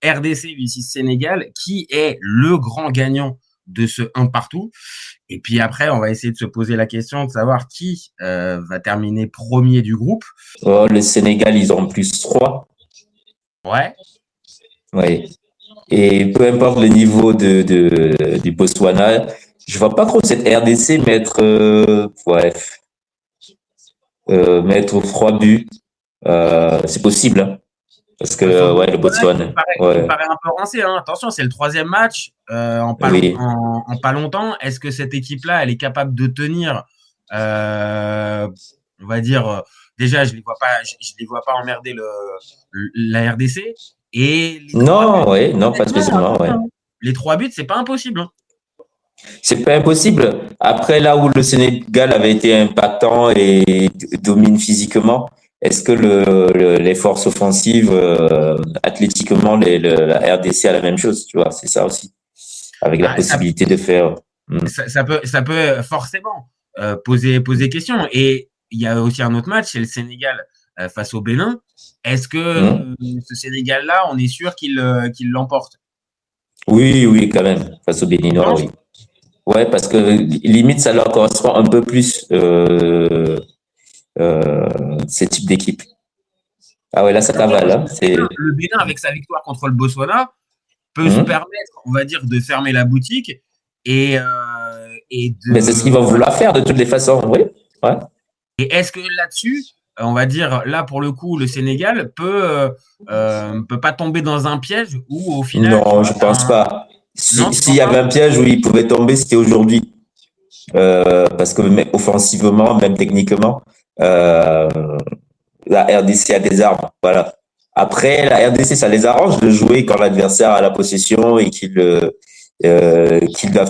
RDC vs Sénégal, qui est le grand gagnant de ce un partout. Et puis après, on va essayer de se poser la question de savoir qui va terminer premier du groupe. Le Sénégal, ils ont plus 3. Ouais. Oui. Et peu importe le niveau du Botswana, je vois pas trop cette RDC mettre 3 buts. C'est possible, hein, parce que le Botswana, il paraît un peu rincé. Hein. Attention, c'est le 3e match en oui. pas longtemps. Est-ce que cette équipe-là, elle est capable de tenir, on va dire, déjà, je les vois pas emmerder la RDC. Et les Non, pas buts, spécialement, ouais. Les 3 buts, c'est pas impossible. Hein. C'est pas impossible. Après, là où le Sénégal avait été impactant et domine physiquement, est-ce que les forces offensives, athlétiquement, la RDC a la même chose, tu vois, c'est ça aussi, avec la possibilité de faire. Ça peut forcément poser question. Et il y a aussi un autre match, c'est le Sénégal face au Bénin. Est-ce que ce Sénégal-là, on est sûr qu'il l'emporte? Oui, quand même, face au Béninois, oui. Ouais, parce que limite, ça leur correspond un peu plus, ces types d'équipes. Ah ouais, là, ça cavale. Hein. Le Bénin, avec sa victoire contre le Botswana, peut se permettre, on va dire, de fermer la boutique et de... Mais c'est ce qu'ils vont vouloir faire de toutes les façons, oui. Ouais. Et est-ce que là-dessus, on va dire, là, pour le coup, le Sénégal peut pas tomber dans un piège où, au final... Non, je pense pas. S'il y avait un piège où il pouvait tomber, c'était aujourd'hui. Parce que même offensivement, même techniquement, la RDC a des armes. Voilà. Après, la RDC, ça les arrange de jouer quand l'adversaire a la possession et qu'ils doivent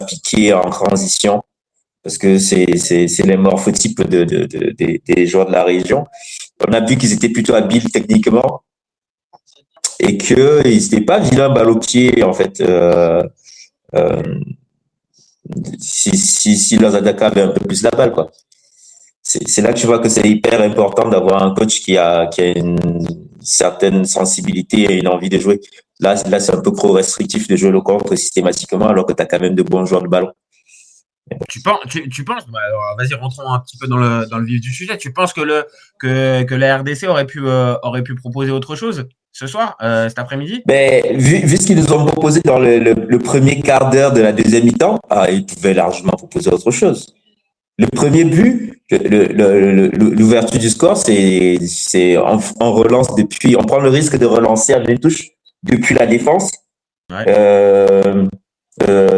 piquer en transition. Parce que c'est les morphotypes des joueurs de la région. On a vu qu'ils étaient plutôt habiles techniquement et qu'ils n'étaient pas vilains balle au pied, en fait. Si leurs attaquants avaient un peu plus la balle, quoi. C'est là que tu vois que c'est hyper important d'avoir un coach qui a une certaine sensibilité et une envie de jouer. Là c'est un peu trop restrictif de jouer le contre systématiquement alors que tu as quand même de bons joueurs de ballon. Tu penses, alors vas-y, rentrons un petit peu dans le vif du sujet. Tu penses que la RDC aurait pu proposer autre chose ce soir, cet après-midi? Vu ce qu'ils nous ont proposé dans le premier quart d'heure de la deuxième mi-temps, ils pouvaient largement proposer autre chose. Le premier but, l'ouverture du score, c'est on relance on prend le risque de relancer à une touche depuis la défense,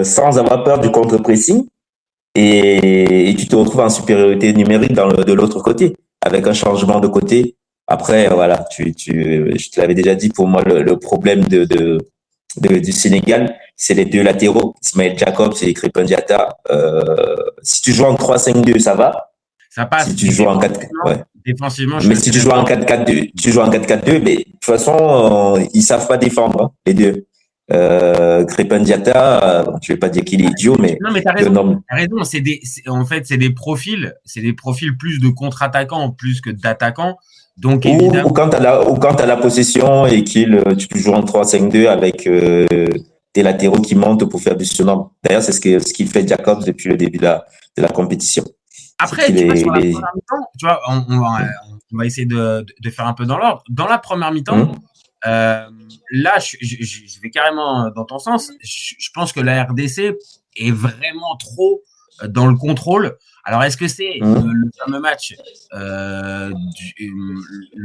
sans avoir peur du contre-pressing, et tu te retrouves en supériorité numérique de l'autre côté, avec un changement de côté. Après, voilà, je te l'avais déjà dit, pour moi, le problème du Sénégal, c'est les deux latéraux, Ismaël Jacobs et Crépin Diatta. Si tu joues en 3-5-2, ça va. Ça passe. Si tu joues en 4 ouais. Défensivement, mais si tu joues en 4-4-2, mais de toute façon, ils savent pas défendre, hein, les deux. Crépin Diatta, je vais pas dire qu'il est idiot, mais non, mais t'as raison. En fait, c'est des profils plus de contre-attaquants plus que d'attaquants. Donc, évidemment. Ou quand t'as la possession et tu peux jouer en 3-5-2 avec des latéraux qui montent pour faire du surnombre. D'ailleurs, c'est ce qu'il fait Jacobs depuis le début de la compétition. Après, sur la première mi-temps, tu vois, on va essayer de faire un peu dans l'ordre. Dans la première mi-temps, là, je vais carrément dans ton sens. Je pense que la RDC est vraiment trop dans le contrôle. Alors, est-ce que c'est le fameux match, le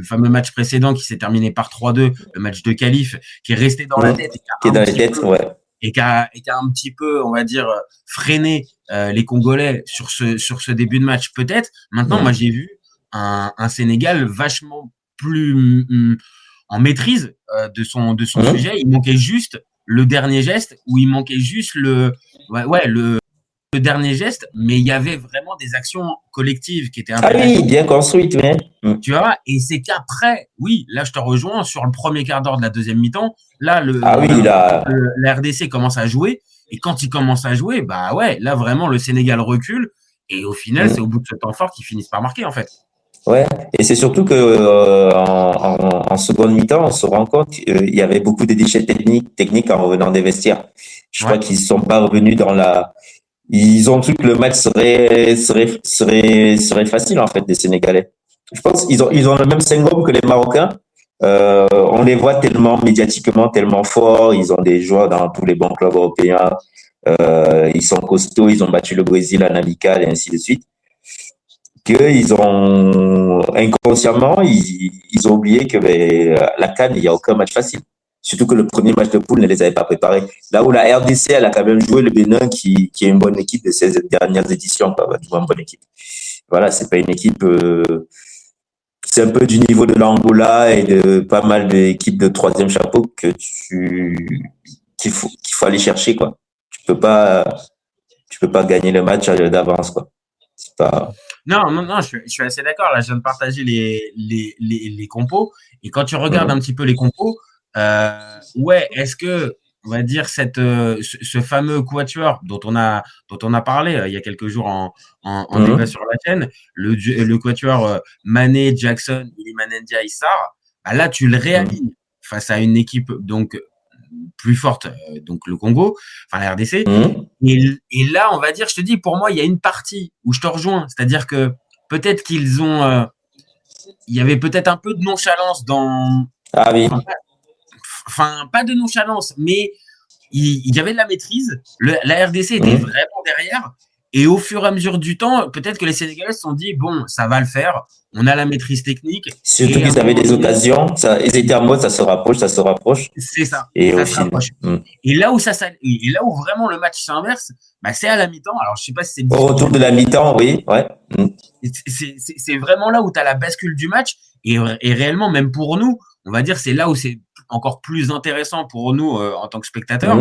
fameux match précédent qui s'est terminé par 3-2, le match de qualif, qui est resté dans la tête, qui est dans la tête, ouais, et qui a un petit peu, on va dire, freiné les Congolais sur ce début de match, peut-être. Maintenant, moi, j'ai vu un Sénégal vachement plus en maîtrise de son sujet. Il manquait juste le dernier geste, ou il manquait juste le dernier geste, mais il y avait vraiment des actions collectives qui étaient intéressantes. Ah oui, bien construites, mais... Tu vois, et c'est qu'après, oui, là je te rejoins, sur le premier quart d'heure de la deuxième mi-temps, là, la RDC commence à jouer, et quand il commence à jouer, bah ouais, là vraiment le Sénégal recule, et au final, c'est au bout de ce temps fort qu'ils finissent par marquer, en fait. Ouais, et c'est surtout que en seconde mi-temps, on se rend compte qu'il y avait beaucoup de déchets techniques en revenant des vestiaires. Je crois Ouais. qu'ils sont pas revenus dans la. Ils ont cru que le match serait facile en fait des Sénégalais. Je pense qu'ils ont le même syndrome que les Marocains. On les voit tellement médiatiquement, tellement forts. Ils ont des joueurs dans tous les bons clubs européens. Ils sont costauds. Ils ont battu le Brésil en amical et ainsi de suite qu'ils ont inconsciemment, ils ont oublié que la CAN, il n'y a aucun match facile. Surtout que le premier match de poule ne les avait pas préparés. Là où la RDC, elle a quand même joué le Bénin, qui est une bonne équipe de ces dernières éditions, quoi, une bonne équipe. Voilà, c'est pas une équipe. C'est un peu du niveau de l'Angola et de pas mal d'équipes de troisième chapeau qu'il faut aller chercher, quoi. Tu peux pas gagner le match d'avance, quoi. C'est pas. Non, non, non, je suis assez d'accord. Là, je viens de partager les compos. Et quand tu regardes un petit peu les compos, ouais, est-ce que, on va dire, ce fameux quatuor dont on a parlé il y a quelques jours en débat sur la chaîne, le quatuor Mané, Jackson, Iliman Ndiaye, Sarr, bah là, tu le réalignes face à une équipe donc plus forte, donc le Congo, enfin la RDC. Et là, on va dire, je te dis, pour moi, il y a une partie où je te rejoins, c'est-à-dire que peut-être il y avait peut-être un peu de nonchalance Ah oui. enfin, pas de nonchalance, mais il y avait de la maîtrise. La RDC était vraiment derrière. Et au fur et à mesure du temps, peut-être que les Sénégalais se sont dit, bon, ça va le faire. On a la maîtrise technique. Surtout qu'ils avaient des occasions. Ils étaient en mode, ça se rapproche, ça se rapproche. C'est ça. Et ça au se final. rapproche. Et là où vraiment le match s'inverse, bah, c'est à la mi-temps. Alors, je sais pas si c'est Au retour de la mi-temps, oui. Ouais. c'est vraiment là où tu as la bascule du match. Et réellement, même pour nous, on va dire, c'est là où c'est encore plus intéressant pour nous en tant que spectateurs.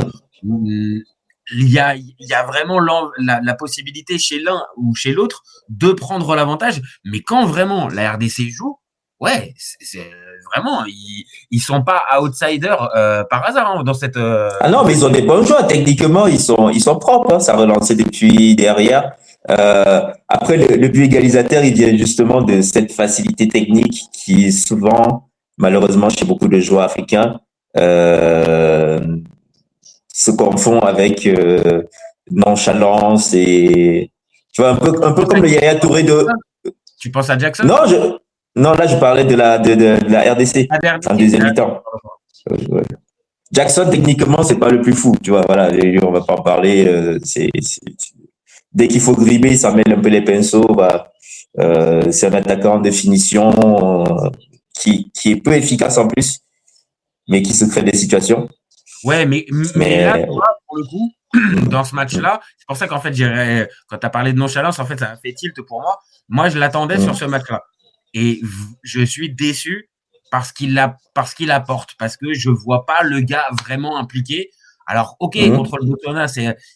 Il y a vraiment la possibilité chez l'un ou chez l'autre de prendre l'avantage. Mais quand vraiment la RDC joue, ouais, c'est vraiment, ils sont pas outsiders par hasard hein, dans cette. Ah non, mais ils ont des bons joueurs. Techniquement, ils sont propres. Hein. Ça a relancé depuis derrière. Après, le but égalisateur, il vient justement de cette facilité technique qui est souvent, malheureusement, chez beaucoup de joueurs africains, se confond avec nonchalance et tu vois un peu comme le Yaya Touré de. Tu penses à Jackson? Non, là je parlais de la RDC en deuxième mi-temps. Ouais. Jackson techniquement c'est pas le plus fou, tu vois. Voilà, on va pas en parler. Dès qu'il faut dribbler, il s'en mêle un peu les pinceaux. Bah, c'est un attaquant de finition qui est peu efficace en plus, mais qui se crée des situations. Ouais, mais là, pour le coup, dans ce match-là, c'est pour ça qu'en fait, quand tu as parlé de nonchalance, en fait, ça a fait tilt pour moi. Moi, je l'attendais sur ce match-là. Et je suis déçu parce qu'il apporte, parce que je vois pas le gars vraiment impliqué. Alors, ok, contre le Botswana,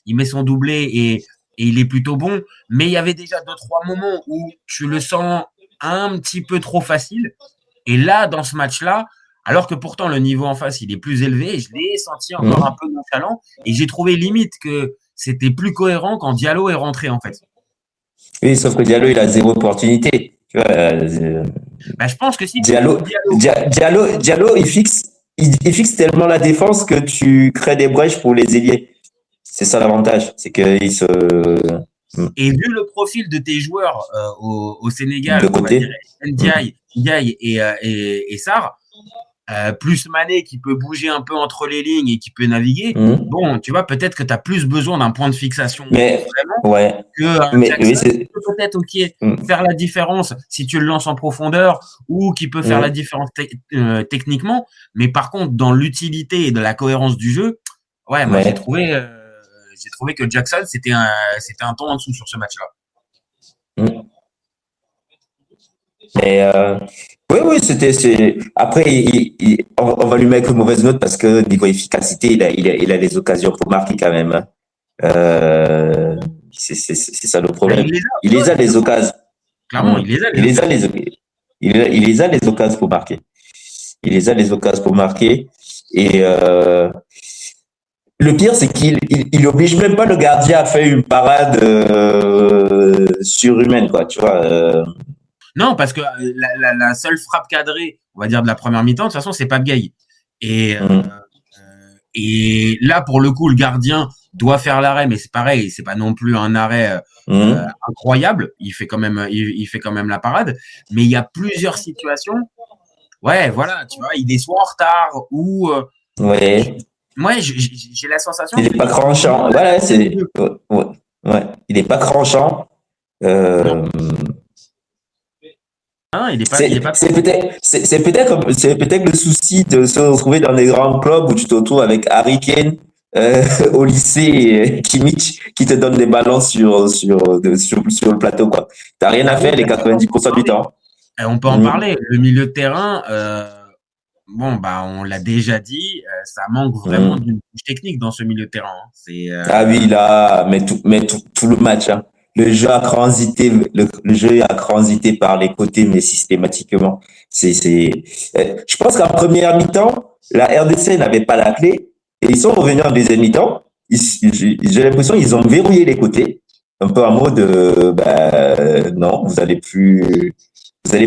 il met son doublé et il est plutôt bon, mais il y avait déjà 2-3 moments où tu le sens un petit peu trop facile. Et là, dans ce match-là, alors que pourtant le niveau en face il est plus élevé, je l'ai senti encore un peu nonchalant et j'ai trouvé limite que c'était plus cohérent quand Diallo est rentré en fait. Oui, sauf que Diallo il a zéro opportunité. Tu vois, je pense que si Diallo il fixe tellement la défense que tu crées des brèches pour les ailiers. C'est ça l'avantage, c'est qu'il se. Et vu le profil de tes joueurs au Sénégal, de côté, Ndiaye et Sarr. Plus Mané qui peut bouger un peu entre les lignes et qui peut naviguer, bon, tu vois, peut-être que tu as plus besoin d'un point de fixation ouais. que Jackson qui peut peut-être faire la différence si tu le lances en profondeur ou qui peut faire la différence techniquement, mais par contre, dans l'utilité et de la cohérence du jeu, moi j'ai trouvé que Jackson, c'était un ton en dessous sur ce match-là. Mais oui, après on va lui mettre une mauvaise note parce que niveau efficacité, il a les occasions pour marquer quand même. C'est ça le problème. Il les a les occasions. Clairement, il les a les occasions pour marquer. Il les a les occasions pour marquer et le pire, c'est qu'il oblige même pas le gardien à faire une parade surhumaine, quoi. Tu vois. Non, parce que la seule frappe cadrée, on va dire, de la première mi-temps, de toute façon, c'est Pape Gueye. Et là, pour le coup, le gardien doit faire l'arrêt, mais c'est pareil, c'est pas non plus un arrêt incroyable. Il fait quand même, il fait quand même la parade. Mais il y a plusieurs situations. Ouais, voilà, tu vois, il est soit en retard ou. Ouais. Moi, j'ai la sensation. Il n'est pas tranchant. Voilà, c'est. Ouais. Il n'est pas tranchant. Hein, il est pas. C'est peut-être le souci de se retrouver dans des grands clubs où tu te retrouves avec Harry Kane au lycée, Kimmich qui te donne des ballons sur le plateau quoi. T'as rien à faire les 90% du temps. On peut en parler. Le milieu de terrain, bon bah on l'a déjà dit, ça manque vraiment d'une couche technique dans ce milieu de terrain. Hein. Ah oui là, mais tout le match. Hein. Le jeu a transité, le jeu a transité par les côtés, mais systématiquement. Je pense qu'en première mi-temps, la RDC n'avait pas la clé et ils sont revenus en deuxième mi-temps. J'ai l'impression qu'ils ont verrouillé les côtés, un peu en mode, non, vous allez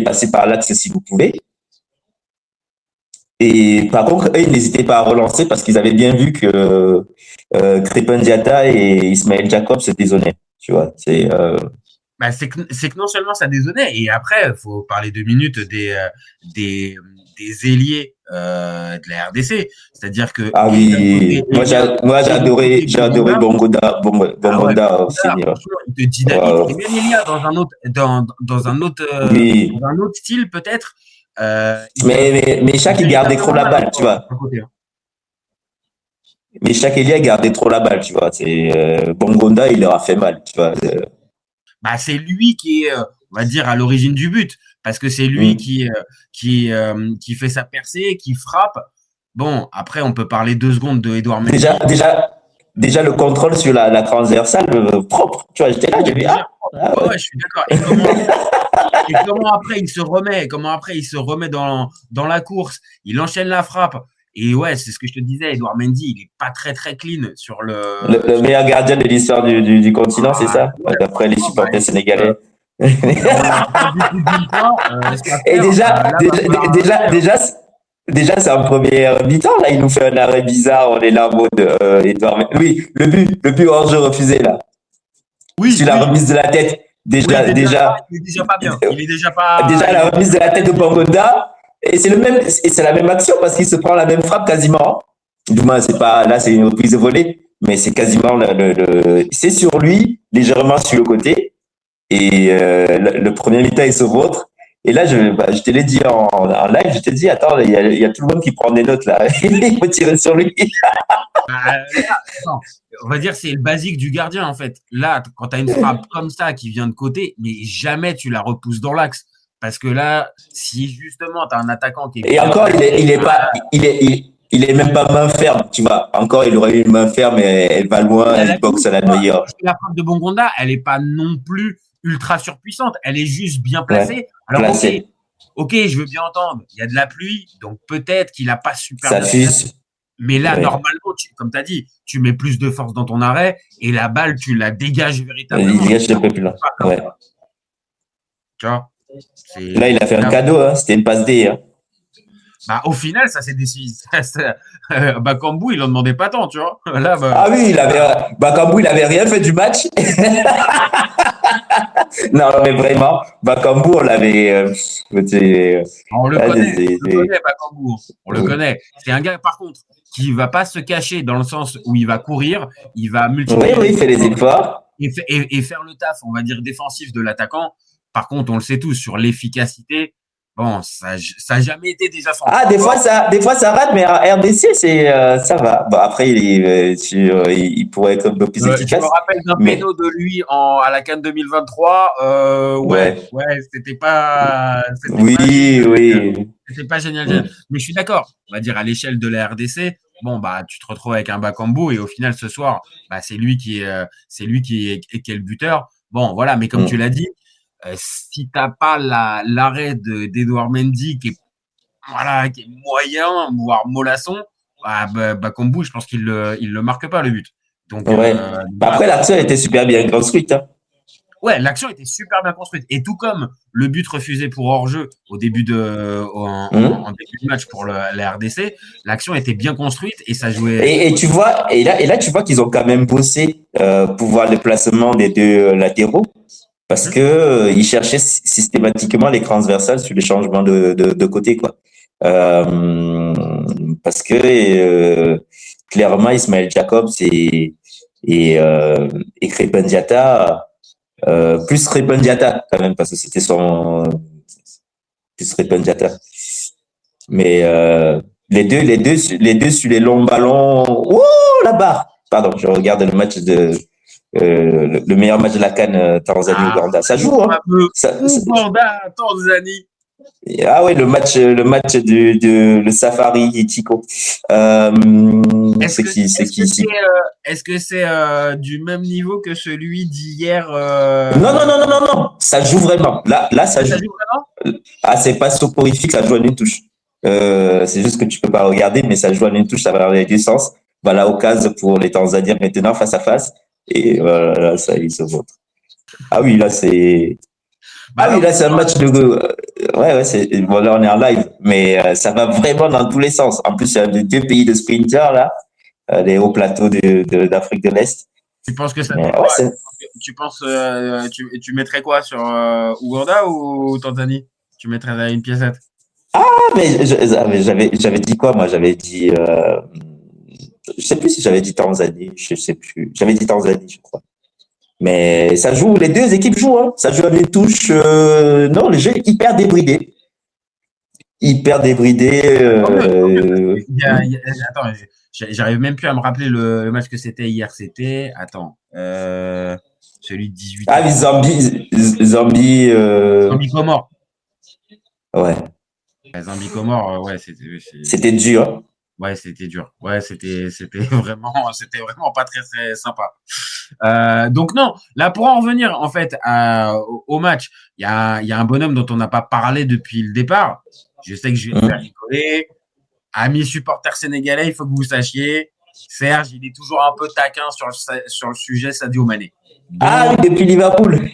passer par l'axe si vous pouvez. Et par contre, eux, ils n'hésitaient pas à relancer parce qu'ils avaient bien vu que Crépin Diatta et Ismaël Jacob se désonnaient. Tu vois, c'est que non seulement ça dézonnait, et après, il faut parler 2 minutes des ailiers de la RDC. C'est-à-dire que. Ah oui, moi j'ai adoré Bongonda aussi. Il te dynamite. Wow. Et même Elia dans un autre style peut-être. Mais chaque il gardait trop la balle, tu vois. Mais chaque Elia gardait trop la balle, tu vois. C'est Bongonda, il leur a fait mal, tu vois. Bah, c'est lui qui est, on va dire, à l'origine du but, parce que c'est lui qui fait sa percée, qui frappe. Bon, après, on peut parler 2 secondes de Edouard Mendy. Déjà le contrôle sur la transversale propre, tu vois, j'étais là, j'ai vu. Ouais, je suis d'accord. Et comment après il se remet dans la course, il enchaîne la frappe. Et ouais, c'est ce que je te disais, Edouard Mendy, il est pas très très clean sur le meilleur gardien de l'histoire du continent, c'est ça, d'après les supporters sénégalais. Et déjà, c'est en première mi-temps, là, il nous fait un arrêt bizarre, on est là en mode Edouard Mendy. Oui, le but hors jeu refusé, là. Oui. Sur la remise de la tête. Il est déjà pas bien. Il est déjà pas. Déjà la remise de la tête de Bongonda. Et c'est la même action parce qu'il se prend la même frappe quasiment. Du moins, c'est une reprise de volée, mais c'est quasiment c'est sur lui, légèrement sur le côté. Et le premier mi-temps, il se vautre. Et là, je te l'ai dit en live, je t'ai dit, attends, il y a tout le monde qui prend des notes là. Il faut tirer sur lui. On va dire c'est le basique du gardien en fait. Là, quand tu as une frappe comme ça qui vient de côté, mais jamais tu la repousses dans l'axe. Parce que là, si justement tu as un attaquant qui est. Et encore, il est même pas main ferme, tu vois. Encore, il aurait eu une main ferme et elle va loin, elle boxe à la meilleure. La frappe de Bongonda, elle n'est pas non plus ultra surpuissante. Elle est juste bien placée. Ouais, alors, placée. Ok, je veux bien entendre. Il y a de la pluie, donc peut-être qu'il n'a pas super. Ça fuse. Mais là, normalement, comme tu as dit, tu mets plus de force dans ton arrêt et la balle, tu la dégages véritablement. Il dégage un peu plus loin. Ouais. Tu vois là, il a fait un cadeau, hein. C'était une passe D. Hein. Bah, au final, ça s'est décidé. Bakambu, il en demandait pas tant, tu vois. Là, Ah oui, Bakambu, il avait rien fait du match. Non, mais vraiment, Bakambu, on l'avait. On le connaît, Bakambu. On le connaît. C'est un gars, par contre, qui va pas se cacher dans le sens où il va courir, il va multiplier. Oui, il fait les efforts. Et faire le taf, on va dire, défensif de l'attaquant. Par contre, on le sait tous, sur l'efficacité, bon, ça n'a jamais été déjà son. Ah, des fois ça rate, mais en RDC, ça va. Bon, après, il pourrait être un peu plus efficace. Je me rappelle d'un péno de lui à la CAN 2023. Ouais, c'était pas. C'était pas génial. Mais je suis d'accord. On va dire à l'échelle de la RDC, bon, bah, tu te retrouves avec un Bakambu et au final, ce soir, bah, c'est lui qui est le buteur. Bon, voilà, mais comme tu l'as dit, si t'as pas l'arrêt d'Edouard Mendy qui est moyen, voire mollasson, Bakambu, je pense qu'il le marque pas le but. Donc, après, l'action était super bien construite. Hein. Ouais, l'action était super bien construite. Et tout comme le but refusé pour hors-jeu en début de match pour la RDC, l'action était bien construite et ça jouait. Et tu vois, et là, tu vois qu'ils ont quand même bossé pour voir le placement des deux latéraux parce que ils cherchaient systématiquement les transversales sur les changements de côté, quoi. Euh, Parce que clairement, Ismaël Jacobs et Crépin Diatta, plus Crépin Diatta quand même, parce que c'était son plus Crépin Diatta. Mais les deux sur les longs ballons. Oh, la barre! Pardon, je regarde le match le meilleur match de la CAN Tanzanie-Ouganda. Ça joue, hein? Ouganda, Tanzanie. Ah ouais, le match le Safari et Tico. Est-ce que c'est du même niveau que celui d'hier Non, non, non, non, non, non. Ça joue vraiment. Là, ça joue. Ça joue vraiment? Ah, c'est pas soporifique, ça joue en une touche. C'est juste que tu peux pas regarder, mais ça joue en une touche, ça va dans les deux sens. Voilà, occasion pour les Tanzaniens maintenant face à face. Et voilà, ça, ils se montrent. Ah oui, là, c'est. Ah oui, là, c'est un match de. Ouais, c'est. Bon, là, on est en live, mais ça va vraiment dans tous les sens. En plus, il y a deux pays de sprinters, là, les hauts plateaux d'Afrique de l'Est. Tu penses que ça ouais, tu penses tu mettrais quoi sur Ouganda ou Tanzanie? Tu mettrais une piécette? Ah, mais j'avais dit quoi, moi? J'avais dit. Je sais plus si j'avais dit Tanzanie, je sais plus. J'avais dit Tanzanie, je crois. Mais ça joue, les deux équipes jouent, hein. Ça joue à des touches. Non, le jeu est hyper débridé. Hyper débridé. Attends, j'arrive même plus à me rappeler le match que c'était hier. C'était. Attends. Celui de 18. Ah oui, Zambie. Comores. Ouais. Zambie Comores, ouais, c'était dur. Ouais, c'était dur. Ouais, c'était vraiment pas très, très sympa. Donc non, là pour en revenir en fait au match, il y a un bonhomme dont on n'a pas parlé depuis le départ. Je sais que je vais te faire rigoler. Amis supporters sénégalais, il faut que vous sachiez, Serge, il est toujours un peu taquin sur le sujet Sadio Mané. Donc, oui, depuis Liverpool.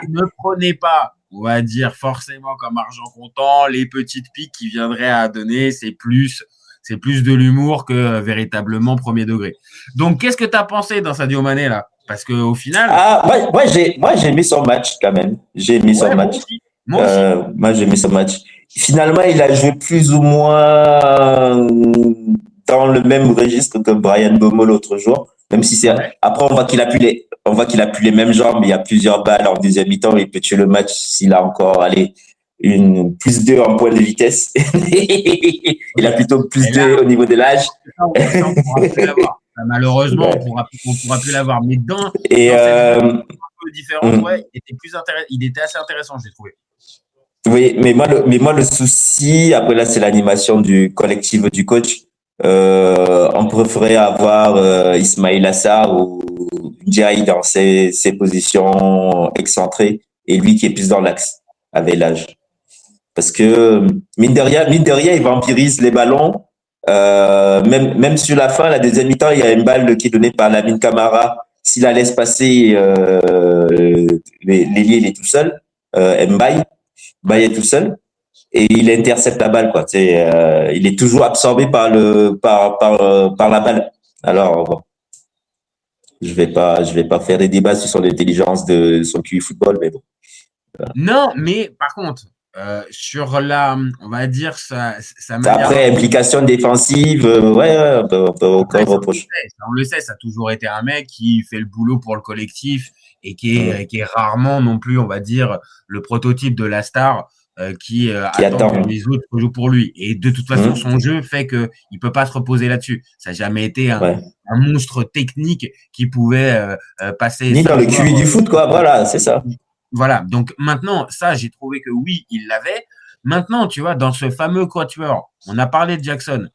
ne prenez pas, on va dire forcément comme argent comptant, les petites piques qui viendraient à donner, c'est plus de l'humour que véritablement premier degré. Donc, qu'est-ce que tu as pensé dans Sadio Mané là? Parce qu'au final. Moi, j'ai aimé son match quand même. J'ai aimé son match. Moi, j'ai aimé son match. Finalement, il a joué plus ou moins dans le même registre que Brian Bomo l'autre jour. Même si c'est. Après, on voit qu'il a plus les mêmes jambes. Il y a plusieurs balles en deuxième mi-temps. Il peut tuer le match s'il a encore, plus 2 en point de vitesse. Il a plutôt plus 2 au niveau de l'âge. Malheureusement, on pourra plus l'avoir. Mais dans un peu différent, ouais, il était assez intéressant, je l'ai trouvé. Oui, mais moi, le souci, après là, c'est l'animation du collectif du coach. On préférait avoir Ismail Assar ou Ndiaye dans ses positions excentrées et lui qui est plus dans l'axe avec l'âge. Parce que mine de rien, il vampirise les ballons. Même sur la fin, la deuxième mi-temps, il y a une balle qui est donnée par Lamine Camara. S'il la laisse passer, l'ailier, il est tout seul. Mbaye est tout seul et il intercepte la balle, quoi. Il est toujours absorbé par la balle. Alors bon, je vais pas faire des débats sur son intelligence de son QI football, mais bon. Voilà. Non, mais par contre, sur on va dire ça après implication défensive, on peut encore reprocher. On le sait, ça a toujours été un mec qui fait le boulot pour le collectif et qui est rarement non plus, on va dire, le prototype de la star qui attend que les autres jouent pour lui. Et de toute façon, son jeu fait que il peut pas se reposer là-dessus. Ça n'a jamais été un monstre technique qui pouvait passer. Ni dans le QI du foot, quoi. Voilà, c'est ça. Voilà. Donc maintenant, ça, j'ai trouvé que oui, il l'avait. Maintenant, tu vois, dans ce fameux quatuor, on a parlé de Jackson.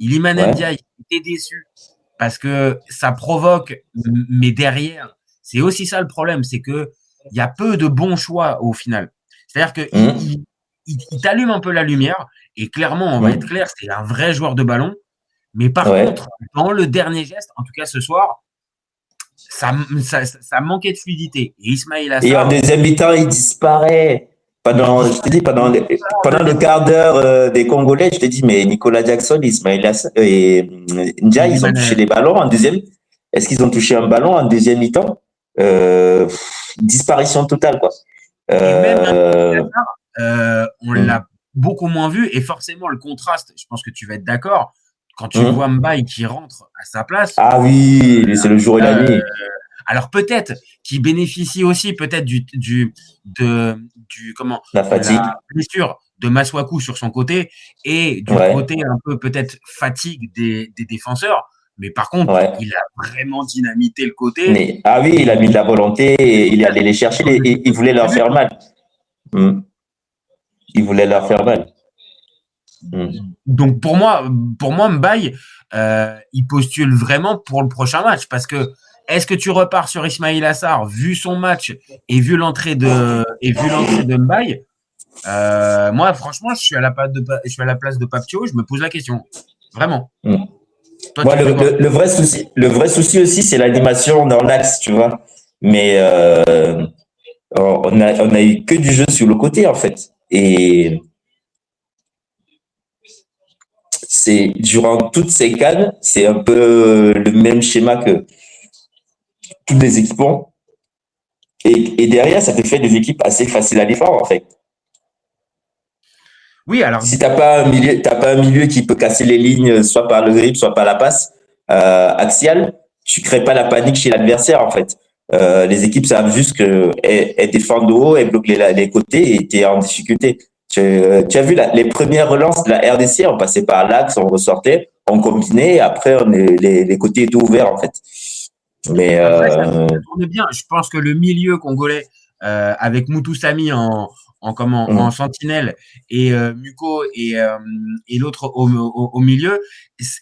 Iliman Ndiaye était déçu parce que ça provoque, mais derrière, c'est aussi ça le problème, c'est que il y a peu de bons choix au final. C'est-à-dire que il t'allume un peu la lumière et clairement, on va être clair, c'est un vrai joueur de ballon. Mais par contre, dans le dernier geste, en tout cas ce soir, ça manquait de fluidité. Et Ismail Et en Assar, deuxième mi-temps, il disparaît. Je te dis, pendant le quart d'heure des Congolais, je te dis, mais Nicolas Jackson, Ismail Assar et Ndia, ils ont touché des ballons en deuxième. Est-ce qu'ils ont touché un ballon en deuxième mi-temps? Disparition totale, quoi. Et même on l'a beaucoup moins vu. Et forcément, le contraste, je pense que tu vas être d'accord, quand tu vois Mbaye qui rentre à sa place. Ah oui, c'est le jour et la nuit. Alors peut-être qu'il bénéficie aussi peut-être la fatigue, la blessure de Masuaku sur son côté et du côté un peu peut-être fatigue des défenseurs. Mais par contre, il a vraiment dynamité le côté. Mais, ah oui, il a mis de la volonté, et il est allé les chercher, il voulait leur faire mal. Il voulait leur faire mal. Donc pour moi Mbaye, il postule vraiment pour le prochain match parce que est-ce que tu repars sur Ismail Assar vu son match et vu l'entrée de Mbaye? Moi franchement je suis à la place de Papio, je me pose la question vraiment. Toi, moi, le vrai souci aussi, c'est l'animation dans l'axe, tu vois. Mais on a eu que du jeu sur le côté, en fait. Et c'est durant toutes ces cannes, c'est un peu le même schéma que toutes les équipes ont. Et derrière, ça te fait des équipes assez faciles à défendre, en fait. Oui, alors. Si t'as pas un milieu qui peut casser les lignes, soit par le grip, soit par la passe axiale, tu crées pas la panique chez l'adversaire, en fait. Les équipes savent juste qu'elles défendent de haut, elles bloquent les côtés et t'es en difficulté. Tu as vu les premières relances de la RDC, on passait par l'axe, on ressortait, on combinait, et après les côtés étaient ouverts, en fait. Mais après, ça tourne bien. Je pense que le milieu congolais, avec Moutou Sami en sentinelle et Muko et l'autre au milieu,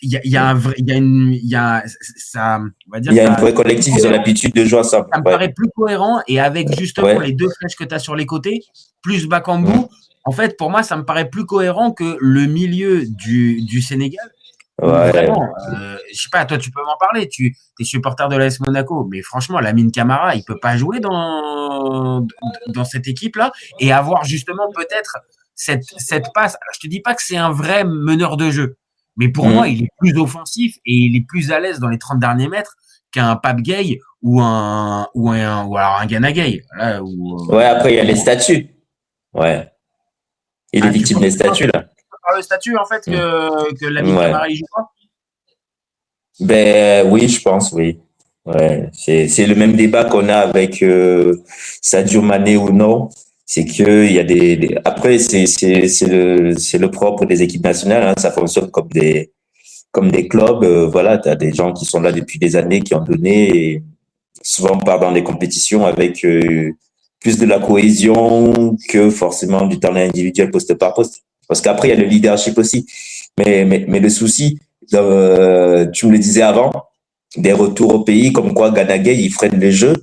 il y a une vraie collectif, ils ont l'habitude de jouer ensemble. Ça me paraît plus cohérent et avec justement les deux flèches que tu as sur les côtés, plus Bakambu, en fait, pour moi, ça me paraît plus cohérent que le milieu du Sénégal. Vraiment, je sais pas, toi tu peux m'en parler, tu es supporter de l'AS Monaco, mais franchement, Lamine Camara, il peut pas jouer dans cette équipe-là et avoir justement peut-être cette passe. Alors, je te dis pas que c'est un vrai meneur de jeu, mais pour moi, il est plus offensif et il est plus à l'aise dans les 30 derniers mètres qu'un Pape Gueye ou alors un Gana Gueye. Après, il y a les statuts. Ouais. Il est victime des statuts, là. Par le statut, en fait, que Lamine Camara, il joue pas? Ben oui, je pense, oui. Ouais, c'est le même débat qu'on a avec Sadio Mané ou non. C'est que il y a après c'est le propre des équipes nationales, hein, ça fonctionne comme des clubs. Voilà, tu as des gens qui sont là depuis des années, qui ont donné, et souvent on part dans des compétitions avec plus de la cohésion que forcément du talent individuel poste par poste. Parce qu'après, il y a le leadership aussi. Mais le souci, tu me le disais avant, des retours au pays, comme quoi Gana Gueye, il freine les jeux,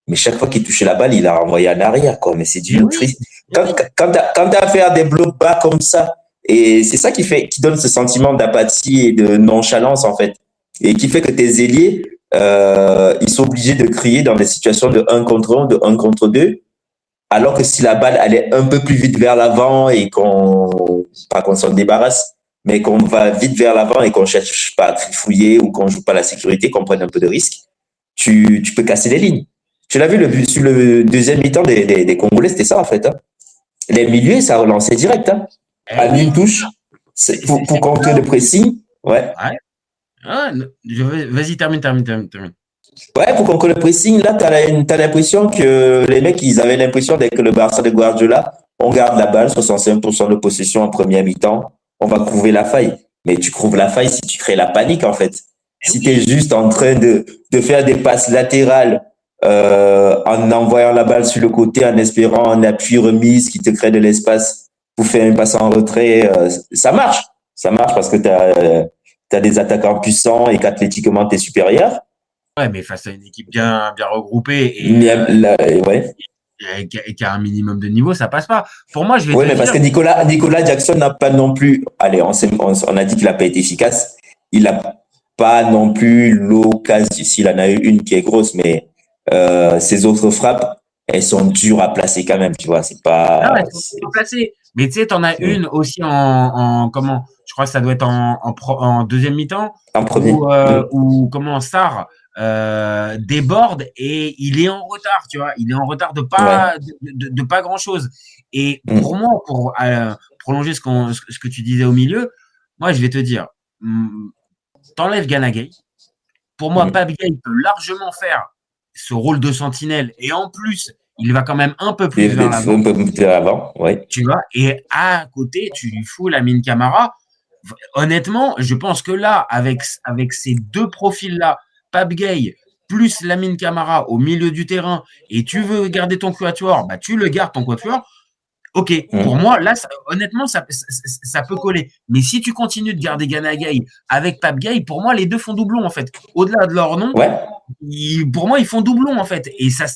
mais chaque fois qu'il touchait la balle, il la renvoyé en arrière, quoi. Mais c'est du triste. Quand t'as affaire à des blocs bas comme ça, et c'est ça qui donne ce sentiment d'apathie et de nonchalance, en fait. Et qui fait que tes ailiers, ils sont obligés de crier dans des situations de 1 contre 1, de 1 contre 2. Alors que si la balle allait un peu plus vite vers l'avant et pas qu'on s'en débarrasse, mais qu'on va vite vers l'avant et qu'on cherche pas à trifouiller ou qu'on joue pas la sécurité, qu'on prenne un peu de risque, tu peux casser les lignes. Tu l'as vu sur le deuxième mi-temps des Congolais, c'était ça en fait. Hein. Les milieux, ça relançait direct. Hein. À une touche, pour contrer le pressing. Ouais. Vas-y, termine. Ouais, pour conclure le pressing, là, t'as l'impression que les mecs, ils avaient l'impression d'être le Barça de Guardiola. On garde la balle, 65% de possession en première mi-temps. On va couvrir la faille. Mais tu couvres la faille si tu crées la panique, en fait. Si t'es juste en train de faire des passes latérales, en envoyant la balle sur le côté, en espérant un appui remise qui te crée de l'espace pour faire une passe en retrait, ça marche. Ça marche parce que t'as des attaquants puissants et qu'athlétiquement, t'es supérieur. Ouais, mais face à une équipe bien regroupée et qui a un minimum de niveau, ça passe pas. Pour moi, je vais. Oui, mais parce que Nicolas Jackson n'a pas non plus. Allez, on a dit qu'il n'a pas été efficace. Il n'a pas non plus l'occasion. S'il en a eu une qui est grosse, mais ses autres frappes, elles sont dures à placer quand même, tu vois. C'est pas. Non, elles sont bien placées. Mais tu sais, t'en as une aussi comment? Je crois que ça doit être en deuxième mi-temps. En premier. Où comment Sarr déborde et il est en retard, tu vois. Il est en retard de pas, de pas grand-chose. Et pour moi, pour prolonger ce que tu disais au milieu, moi, je vais te dire, t'enlèves Gana Gueye. Pour moi, Pape Gueye peut largement faire ce rôle de sentinelle. Et en plus, il va quand même un peu plus vers l'avant. Un peu plus vers l'avant, ouais. Tu vois, et à côté, tu lui fous Lamine Camara. Honnêtement, je pense que là, avec ces deux profils-là, Pape Gueye plus Lamine Camara au milieu du terrain, et tu veux garder ton quatuor, bah tu le gardes ton quatuor. Ok, pour moi, là, honnêtement, ça peut coller. Mais si tu continues de garder Gana Gueye avec Pape Gueye, pour moi, les deux font doublon, en fait. Au-delà de leur nom, pour moi, ils font doublon, en fait. Et ça,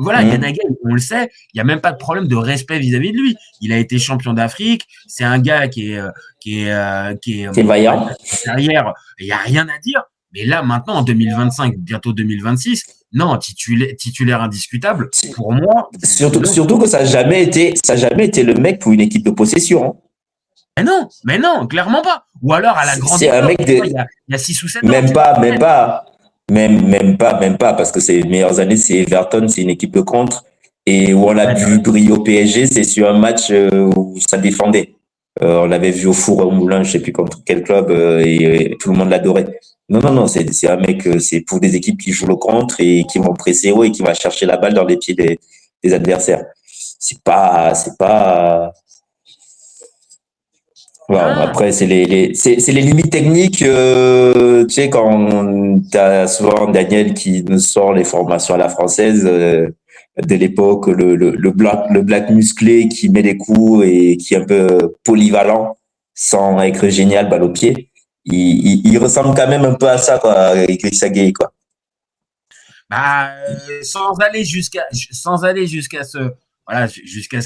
voilà, Gana Gueye, on le sait, il n'y a même pas de problème de respect vis-à-vis de lui. Il a été champion d'Afrique, c'est un gars qui est vaillant. Derrière, il n'y a rien à dire. Mais là, maintenant, en 2025, bientôt 2026, non, titulaire indiscutable, pour moi. Surtout que ça n'a jamais été le mec pour une équipe de possession. Hein. Mais non, clairement pas. Ou alors à la grande. C'est un mec il y a 6 ou 7 ans. Même pas, parce que ses meilleures années, c'est Everton, c'est une équipe de contre. Et où on l'a vu briller au PSG, c'est sur un match où ça défendait. On l'avait vu au Four au Moulin, je sais plus contre quel club, et tout le monde l'adorait. Non, c'est un mec, c'est pour des équipes qui jouent le contre et qui vont presser haut et qui vont chercher la balle dans les pieds des adversaires. C'est pas. Après, c'est les limites techniques. Tu sais, quand t'as souvent Daniel qui nous sort les formations à la française de l'époque, le black musclé qui met des coups et qui est un peu polyvalent sans être génial balle au pied. Il ressemble quand même un peu à ça, quoi, Idrissa Gueye, quoi. Bah, sans aller jusqu'à ce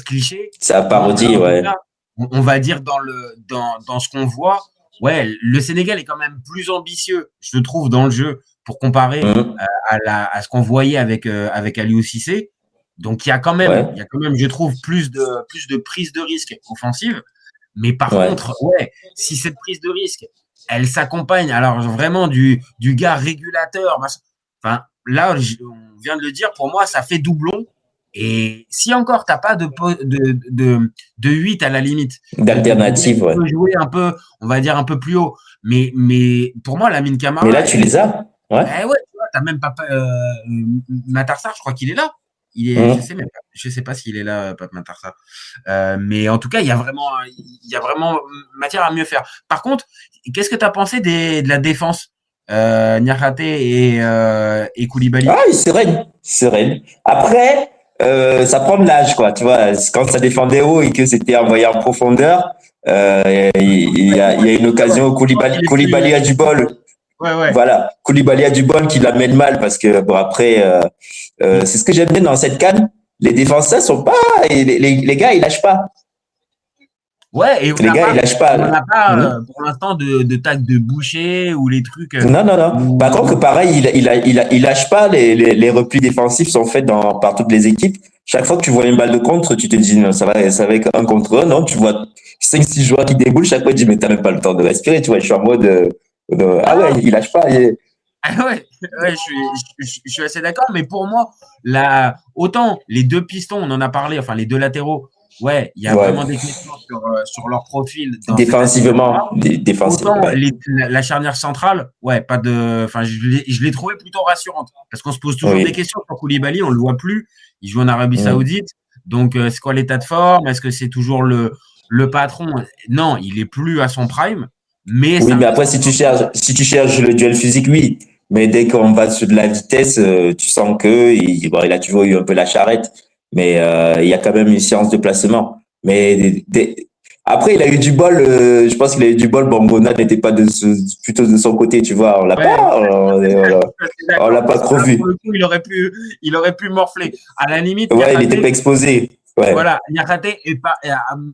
cliché. C'est la parodie, ouais. Là, on va dire dans ce qu'on voit, ouais, le Sénégal est quand même plus ambitieux, je trouve, dans le jeu pour comparer à ce qu'on voyait avec Aliou Cissé. Donc il y a quand même, je trouve, plus de prise de risque offensive. Mais par contre, si cette prise de risque, elle s'accompagne, alors vraiment du gars régulateur, enfin là, on vient de le dire, pour moi, ça fait doublon. Et si encore t'as pas de 8 à la limite, d'alternative, tu peux jouer un peu, on va dire un peu plus haut. Mais pour moi, Lamine Camara. Mais là, tu les as. Ouais. Tu vois, t'as même pas Matar Sarr, je crois qu'il est là. Je sais pas s'il est là, Pape Matar Sarr. Mais en tout cas, il y a vraiment matière à mieux faire. Par contre, qu'est-ce que tu as pensé de la défense? Niakhaté et Koulibaly. Ah, sereine. Après, ça prend de l'âge, quoi. Tu vois, quand ça défendait haut et que c'était envoyé en profondeur, il y a une occasion où Koulibaly a du bol. Voilà, Koulibaly a du bol qui l'amène mal parce que bon après, c'est ce que j'aime bien dans cette CAN. Les défenseurs sont pas, et les gars ils lâchent pas. Ouais, et les gars ils lâchent pas. On n'a pas pour l'instant de tag de boucher ou les trucs. Non. Par contre, pareil, il lâche pas. Les replis défensifs sont faits par toutes les équipes. Chaque fois que tu vois une balle de contre, tu te dis non, ça va être un contre un. Non, tu vois 5-6 joueurs qui déboulent. Chaque fois, tu dis mais t'as même pas le temps de respirer. Tu vois, je suis en mode ah ouais, il lâche pas. Je suis assez d'accord. Mais pour moi, autant les deux pistons, on en a parlé, enfin les deux latéraux. Ouais, il y a vraiment des questions sur leur profil. Défensivement. Autant la charnière centrale, pas de. Enfin, je l'ai trouvé plutôt rassurante. Parce qu'on se pose toujours des questions sur Koulibaly, on ne le voit plus. Il joue en Arabie Saoudite. Donc, c'est quoi l'état de forme? Est-ce que c'est toujours le patron? Non, il est plus à son prime. Mais mais après, si tu cherches le duel physique, oui. Mais dès qu'on va sur de la vitesse, tu sens il a toujours eu un peu la charrette. Mais il y a quand même une séance de placement. Mais après, il a eu du bol. Je pense qu'il a eu du bol. Bambona n'était pas plutôt de son côté, tu vois. On l'a pas trop vu. Pour le coup, il aurait pu morfler. À la limite, il n'était pas exposé. Voilà, Niakhaté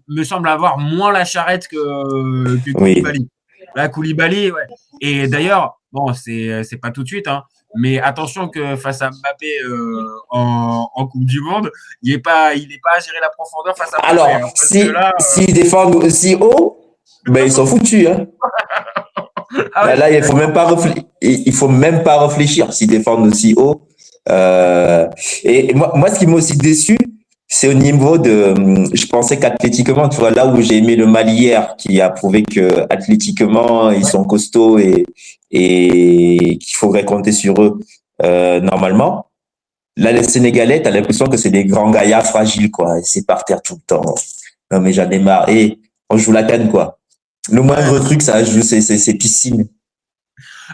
me semble avoir moins la charrette que Koulibaly. Là, Koulibaly, ouais. Et d'ailleurs, bon, c'est pas tout de suite, hein, mais attention que face à Mbappé en Coupe du Monde, il n'est pas à gérer la profondeur face à Mbappé. Alors, Hein, parce que là, s'ils défendent aussi haut, ben ils sont foutus. Hein. ah ouais, Là, il faut même pas réfléchir s'ils défendent aussi haut. Et moi, ce qui m'a aussi déçu, c'est au niveau de. Je pensais qu'athlétiquement, tu vois, là où j'ai aimé le Mali hier, qui a prouvé que athlétiquement, ils sont costauds et qu'il faudrait compter sur eux normalement. Là, les Sénégalais, t'as l'impression que c'est des grands gaillards fragiles, quoi. Et c'est par terre tout le temps. Non, mais j'en ai marre. Et on joue la canne, quoi. Le moindre truc, ça joue, c'est piscine.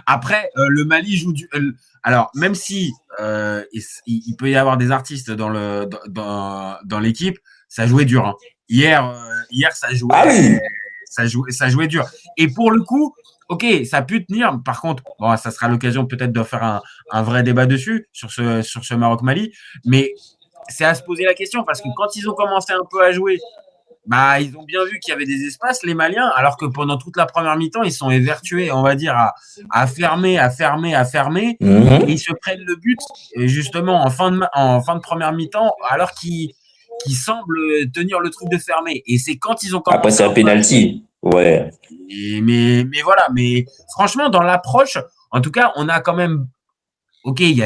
Après, le Mali joue alors, même si il peut y avoir des artistes dans l'équipe, ça jouait dur. Hein. Hier, Ah oui! ça jouait dur. Et pour le coup, ok, ça a pu tenir. Par contre, bon, ça sera l'occasion peut-être de faire un vrai débat dessus sur ce Maroc-Mali. Mais c'est à se poser la question parce que quand ils ont commencé un peu à jouer, bah, ils ont bien vu qu'il y avait des espaces, les Maliens, alors que pendant toute la première mi-temps, ils sont évertués, on va dire, à fermer, et ils se prennent le but, justement, en fin de première mi-temps, alors qu'ils semblent tenir le truc de fermer. Et c'est quand ils ont Après, commencé c'est un un peu à jouer. penalty. Ouais. Mais voilà, mais franchement, dans l'approche, en tout cas, on a quand même. Ok, il y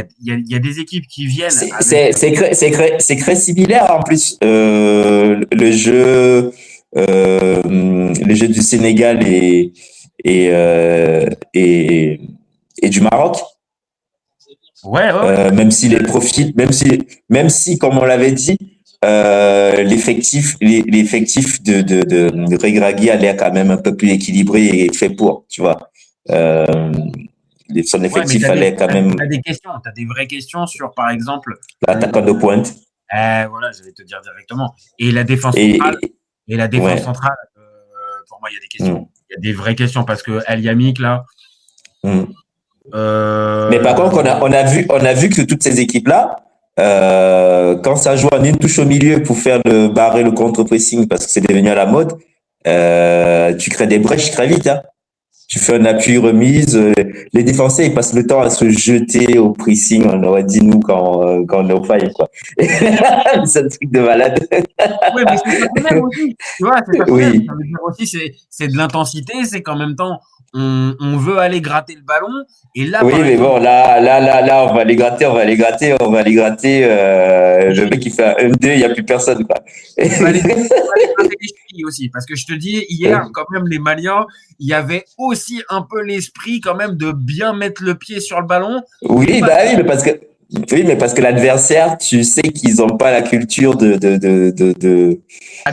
a des équipes qui viennent avec. C'est très similaire en plus. Le jeu du Sénégal et, euh, et, et du Maroc. Ouais. Même si les profils, même si, comme on l'avait dit, l'effectif de Regragui a l'air quand même un peu plus équilibré et fait pour, tu vois. Euh, Son Ouais, mais effectif allait quand même t'as des questions, t'as des vraies questions sur, par exemple, l'attaquant de pointe. voilà, j'allais te dire directement. Et la défense centrale, Et, et la défense ouais. centrale, pour moi, il y a des questions. Mm, Il y a des vraies questions parce que El Yamik, là, mm. Mais par euh, contre, on a vu que toutes ces équipes-là, quand ça joue en une touche au milieu pour faire barrer le contre-pressing parce que c'est devenu à la mode, tu crées des brèches très vite. Hein. Tu fais un appui remise. Les défenseurs, ils passent le temps à se jeter au pressing. On aurait dit nous quand on est au faille, quoi. C'est un truc de malade. oui, mais c'est ça qu'on aime aussi. Tu vois, c'est ça qu'on aime. Oui. Ça veut dire aussi, c'est de l'intensité, c'est qu'en même temps, on veut aller gratter le ballon. Et là, Oui, par mais exemple, bon, on va les gratter, on va les gratter, on va les gratter. Le mec, il fait un 1-2, il n'y a plus personne, quoi. on va aller gratter les chevilles aussi. Parce que je te dis, hier, quand même, les Maliens, il y avait aussi un peu l'esprit quand même de bien mettre le pied sur le ballon et Oui, pas bah oui, mais parce que l'adversaire, tu sais qu'ils n'ont pas la culture de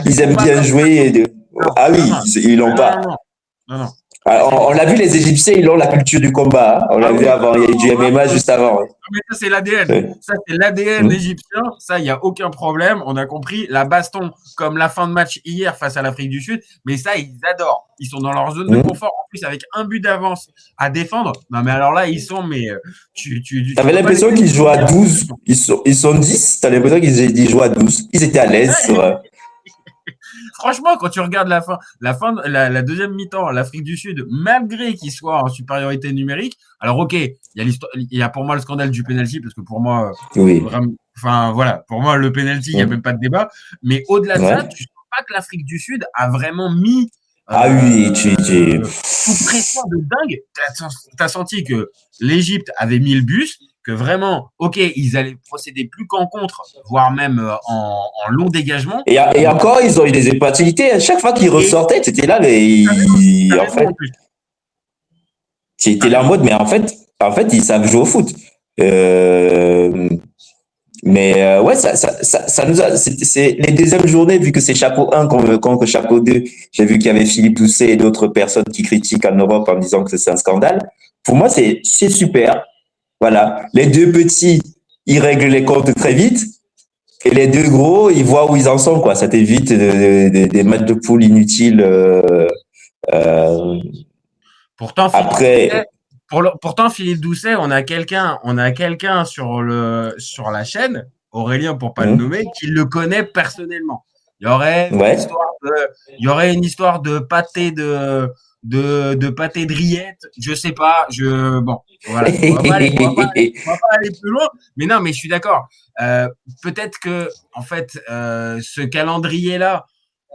ils aiment combattre bien un peu jouer. non, Ah oui, non, non, ils l'ont non, non, pas. non, non, non. Ah, C'est on l'a vu, les Égyptiens, ils ont la culture du combat. Hein. On l'a ah vu oui, avant, il y a eu du ah MMA oui, juste avant. Hein. mais ça c'est l'ADN. Ouais. Ça c'est l'ADN Hum, égyptien. Ça, il n'y a aucun problème. On a compris. La baston, comme la fin de match hier face à l'Afrique du Sud. Mais ça, ils adorent. Ils sont dans leur zone de hum. confort. En plus, avec un but d'avance à défendre. Non, mais alors là, ils sont. Mais tu T'avais peux pas les l'impression qu'ils jouent à laisser. 12. Ils sont 10. T'as l'impression qu'ils jouent à 12. Ils étaient à l'aise. Franchement, quand tu regardes la deuxième mi-temps, l'Afrique du Sud, malgré qu'ils soient en supériorité numérique, alors ok, il y a pour moi le scandale du penalty, parce que pour moi, Oui. vraiment, enfin voilà, pour moi le penalty, il n'y a même Hum. pas de débat. Mais au-delà de ça, Ouais. tu sens pas que l'Afrique du Sud a vraiment mis Ah oui, sous pression de dingue. T'as senti que l'Égypte avait mis le bus, que vraiment, ok, ils allaient procéder plus qu'en contre, voire même en long dégagement. Et encore, ils ont eu des opportunités. À chaque fois qu'ils Et ressortaient, tu étais là, t'as en raison fait, en plus. tu T'as étais là en raison. mode, mais en fait, ils savent jouer au foot. Euh, ouais, ça nous a, c'est les deuxièmes journées, vu que c'est chapeau 1 contre chapeau 2. J'ai vu qu'il y avait Philippe Doucet et d'autres personnes qui critiquent en Europe en disant que c'est un scandale. Pour moi, c'est super. Voilà. Les deux petits, ils règlent les comptes très vite. Et les deux gros, ils voient où ils en sont, quoi. Ça t'évite des matchs de poule inutiles. Euh, Pourtant, Philippe Doucet, après, pourtant, Philippe Doucet, on a quelqu'un sur la chaîne, Aurélien pour pas le hmm, nommer, qui le connaît personnellement. Il y aurait une ouais. histoire de, il y aurait une histoire de pâté de pâté de rillettes, je sais pas, bon, voilà, on va pas aller plus loin, mais non, mais je suis d'accord. Peut-être que, en fait, ce calendrier-là,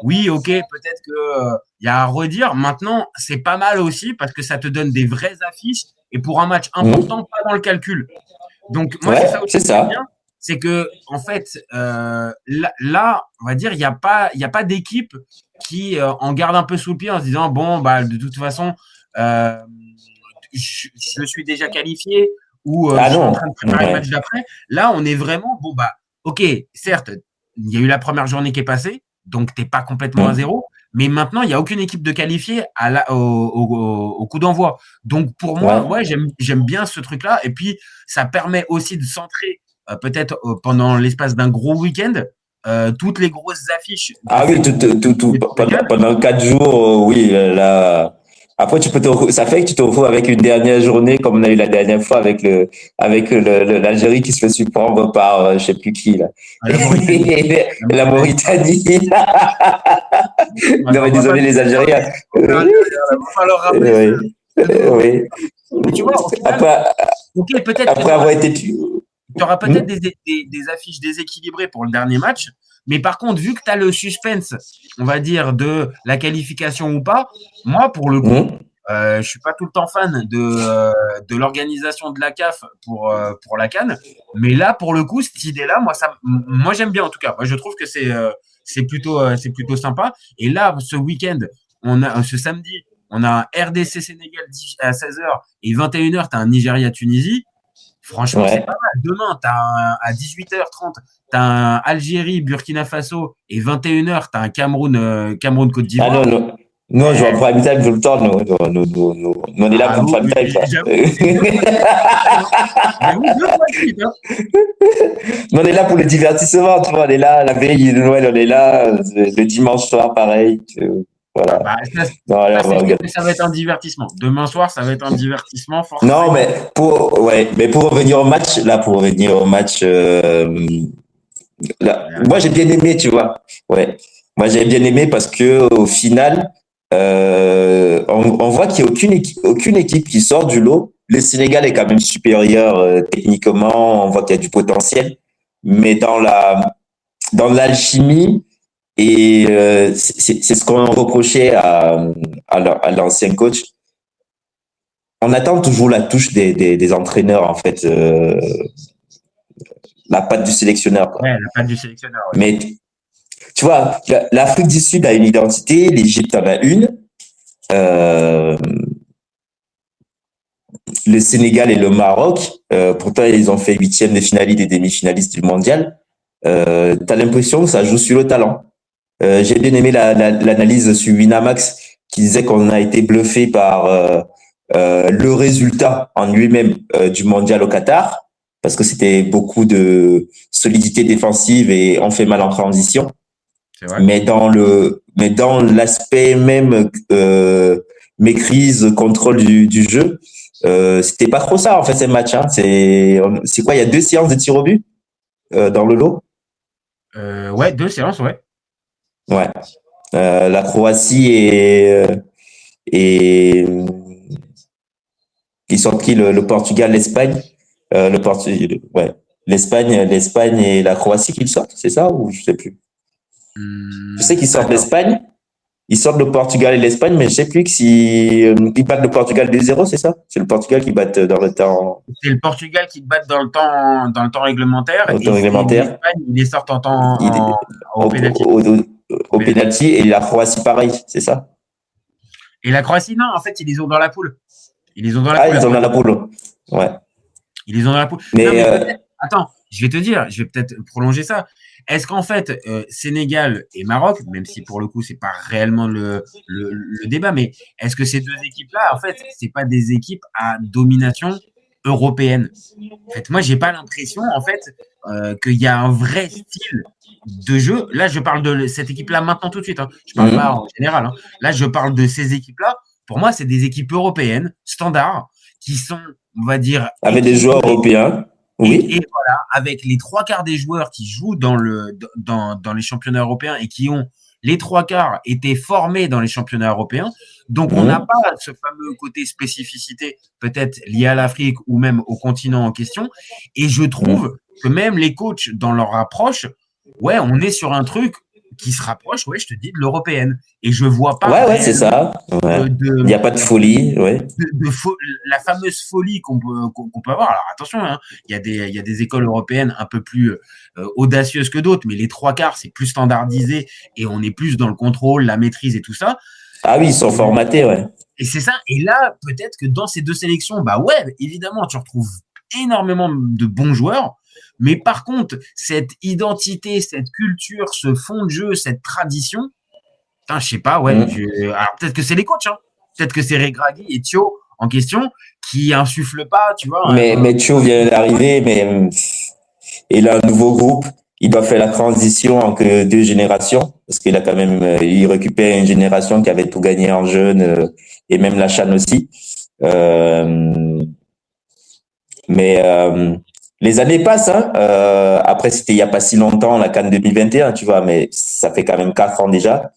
oui, ok, peut-être que y a à redire. Maintenant, c'est pas mal aussi parce que ça te donne des vraies affiches et pour un match important, pas dans le calcul. Donc, moi, c'est Ouais, ça aussi c'est que j'aime ça. bien. C'est que, en fait, là, on va dire, il y a pas d'équipe qui en garde un peu sous le pied en se disant, bon, bah, de toute façon, euh, je suis déjà qualifié ou Ah je suis en non. train de préparer le Ouais. match d'après. Là, on est vraiment, bon, bah, ok, certes, il y a eu la première journée qui est passée, donc t'es pas complètement à zéro. Mais maintenant, il n'y a aucune équipe de qualifiée au coup d'envoi. Donc, pour moi, Ouais. ouais, j'aime bien ce truc-là. Et puis, ça permet aussi de centrer, peut-être pendant l'espace d'un gros week-end, toutes les grosses affiches Ah oui, de Cannes. pendant 4 jours, oui, là. Après, ça fait que tu te retrouves avec une dernière journée, comme on a eu la dernière fois avec l'Algérie qui se fait surprendre par, je sais plus qui, là. La Mauritanie. La La Mauritanie. Mauritanie. Non, Attends, mais on va pas désolé, les Algériens. on va pas leur rappeler Oui, ce nouveau. oui. Mais tu vois, au final, Après, ok, peut-être que après avoir été tu auras peut-être Hmm? des affiches déséquilibrées pour le dernier match, mais par contre, vu que tu as le suspense, on va dire, de la qualification ou pas, moi, pour le coup, Hmm? je suis pas tout le temps fan de l'organisation de la CAF pour la CAN, mais là, pour le coup, cette idée-là, moi j'aime bien en tout cas. Moi, je trouve que c'est plutôt sympa. Et là, ce week-end, ce samedi, on a un RDC Sénégal à 16h et 21h, tu as un Nigeria-Tunisie. Franchement, c'est pas Ouais. mal. Demain, à 18h30, tu as un Algérie, Burkina Faso et 21h, tu as un Cameroun-Côte Ah non, d'Ivoire. non. Nous, on joue en Eh, prime time tout le temps. Nous, on est là ah, pour prime time, quoi. j'avoue, c'est 2 fois de suite en prime time, hein. J'avoue, 2 fois de suite, hein. Nous, on est là pour le divertissement, tu vois. On est là, la veille de Noël, on est là. Le dimanche soir, pareil. Ah, Voilà. bah, Non, allez, ça, on va c'est sûr regarder. que ça va être un divertissement. Demain soir, ça va être un divertissement, Non, forcément. mais pour revenir au match, moi, j'ai bien aimé, tu vois. Ouais. Moi, j'ai bien aimé parce que au final, on voit qu'il n'y a aucune équipe qui sort du lot. Le Sénégal est quand même supérieur techniquement. On voit qu'il y a du potentiel, mais dans l'alchimie et c'est ce qu'on reprochait à l'ancien coach. On attend toujours la touche des entraîneurs, en fait, la patte du sélectionneur, quoi. Ouais, la patte du sélectionneur, ouais. Mais tu vois, l'Afrique du Sud a une identité, l'Égypte en a une, euh, le Sénégal et le Maroc, pourtant ils ont fait huitième de finalistes et demi-finalistes du mondial. Tu as l'impression que ça joue sur le talent. J'ai bien aimé l'analyse sur Winamax qui disait qu'on a été bluffé par le résultat en lui-même du mondial au Qatar, parce que c'était beaucoup de solidité défensive et on fait mal en transition. C'est vrai. Mais dans l'aspect même maîtrise, contrôle du jeu, c'était pas trop ça en fait ces matchs. Hein. C'est quoi? Il y a 2 séances de tir au but dans le lot. Ouais, 2 séances, ouais. Ouais. La Croatie et ils sont qui le Portugal, l'Espagne, ouais. L'Espagne et la Croatie qu'ils sortent, c'est ça ou je sais plus. Je sais qu'ils sortent Attends. l'Espagne. Ils sortent le Portugal et l'Espagne, mais je sais plus que si ils battent le Portugal 2-0, c'est ça? C'est le Portugal qui bat dans le temps, C'est le Portugal qui te bat dans le temps réglementaire au temps et c'est réglementaire. l'Espagne, ils les sortent Il, au pénalty. Au au pénalty. penalty et la Croatie pareil, c'est ça? Et la Croatie, non, en fait, ils les ont dans la poule. Ils les ont dans la Ah, poule, la ils ont dans Croatie. la poule. Ouais. Ils les ont dans la poule. Non, Mais mais peut-être. Attends, je vais te dire, je vais peut-être prolonger ça. Est-ce qu'en fait, Sénégal et Maroc, même si pour le coup, c'est pas réellement le débat, mais est-ce que ces deux équipes-là, en fait, c'est pas des équipes à domination européenne? En fait, moi, j'ai pas l'impression, en fait, qu'il y a un vrai style de jeu. Là, je parle de cette équipe-là maintenant tout de suite, hein. Je parle pas en général, hein. Là, je parle de ces équipes-là. Pour moi, c'est des équipes européennes, standards, qui sont, on va dire, avec des joueurs équilibrées. européens, Et oui. voilà, avec les 3 quarts des joueurs qui jouent dans les championnats européens et qui ont les 3/4 étaient formés dans les championnats européens. Donc, on n'a pas ce fameux côté spécificité, peut-être lié à l'Afrique ou même au continent en question. Et je trouve que même les coachs, dans leur approche, ouais, on est sur un truc qui se rapproche, ouais, je te dis, de l'européenne. Et je vois pas Ouais, c'est ça. Ouais. Il n'y a pas de folie, ouais. La fameuse folie qu'on peut avoir. Alors attention, hein, il y a des écoles européennes un peu plus audacieuses que d'autres, mais les 3/4, c'est plus standardisé et on est plus dans le contrôle, la maîtrise et tout ça. Ah oui, ils sont formatés, ouais. Et c'est ça. Et là, peut-être que dans ces deux sélections, bah ouais, évidemment, tu retrouves énormément de bons joueurs. Mais par contre, cette identité, cette culture, ce fond de jeu, cette tradition, putain, je sais pas, ouais. Alors peut-être que c'est les coachs, hein. Peut-être que c'est Regragui et Thio en question qui insufflent pas, tu vois. Mais Thio vient d'arriver, mais il a un nouveau groupe. Il doit faire la transition entre deux générations parce qu'il a quand même, il récupère une génération qui avait tout gagné en jeune et même la CHAN aussi. Mais les années passent. Hein. Après, c'était il y a pas si longtemps la CAN 2021, tu vois, mais ça fait quand même 4 ans déjà.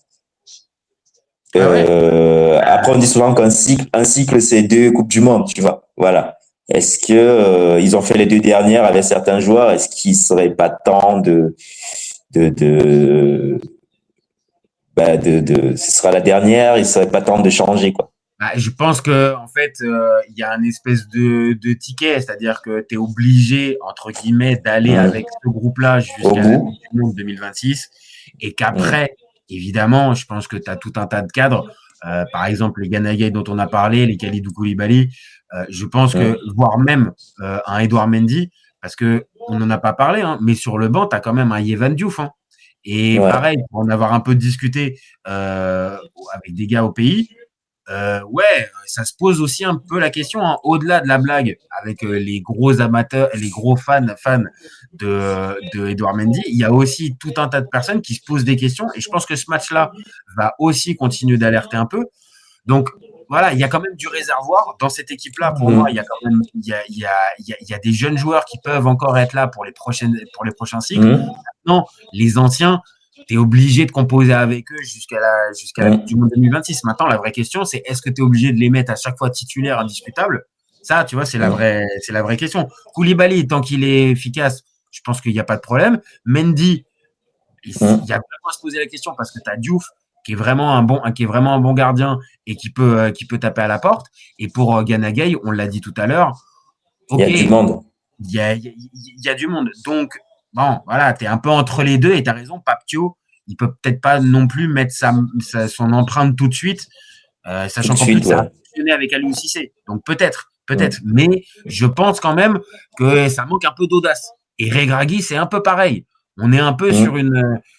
Après, on dit souvent qu'un cycle, c'est 2 Coupes du Monde, tu vois. Voilà. Est-ce que ils ont fait les 2 dernières avec certains joueurs? Est-ce qu'il serait pas temps ce sera la dernière, il serait pas temps de changer, quoi. Bah, je pense que en fait, il y a un espèce de ticket, c'est-à-dire que tu es obligé entre guillemets d'aller avec ce groupe-là jusqu'à la Coupe du Monde 2026 et qu'après, évidemment, je pense que tu as tout un tas de cadres, par exemple les Gana Gueye dont on a parlé, les Kalidou Koulibaly, je pense que voire même un Edouard Mendy, parce que on n'en a pas parlé, hein, mais sur le banc, tu as quand même un Yehvan Diouf, hein. Et pareil, pour en avoir un peu discuté avec des gars au pays, ouais, ça se pose aussi un peu la question, hein, au-delà de la blague avec les gros amateurs, les gros fans de Edouard Mendy, il y a aussi tout un tas de personnes qui se posent des questions et je pense que ce match-là va aussi continuer d'alerter un peu. Donc voilà, il y a quand même du réservoir dans cette équipe-là. Pour moi, il y a quand même il y a des jeunes joueurs qui peuvent encore être là pour les prochains cycles. Maintenant, les anciens, tu es obligé de composer avec eux jusqu'à la Coupe du Monde 2026. Maintenant, la vraie question, c'est est-ce que tu es obligé de les mettre à chaque fois titulaires indiscutables? Ça, tu vois, c'est la vraie question. Koulibaly, tant qu'il est efficace, je pense qu'il n'y a pas de problème. Mendy, il y a vraiment à se poser la question parce que tu as Diouf qui est vraiment un bon gardien et qui peut taper à la porte. Et pour Gana Gueye, on l'a dit tout à l'heure, okay, il y a du monde. Il y a du monde. Donc, bon, voilà, tu es un peu entre les deux et tu as raison, Papio, il peut peut-être pas non plus mettre son empreinte tout de suite, sachant qu'en plus, ça a fonctionné avec Aliou Cissé. Donc, peut-être. Mais je pense quand même que ça manque un peu d'audace. Et Regragui, c'est un peu pareil. On est un peu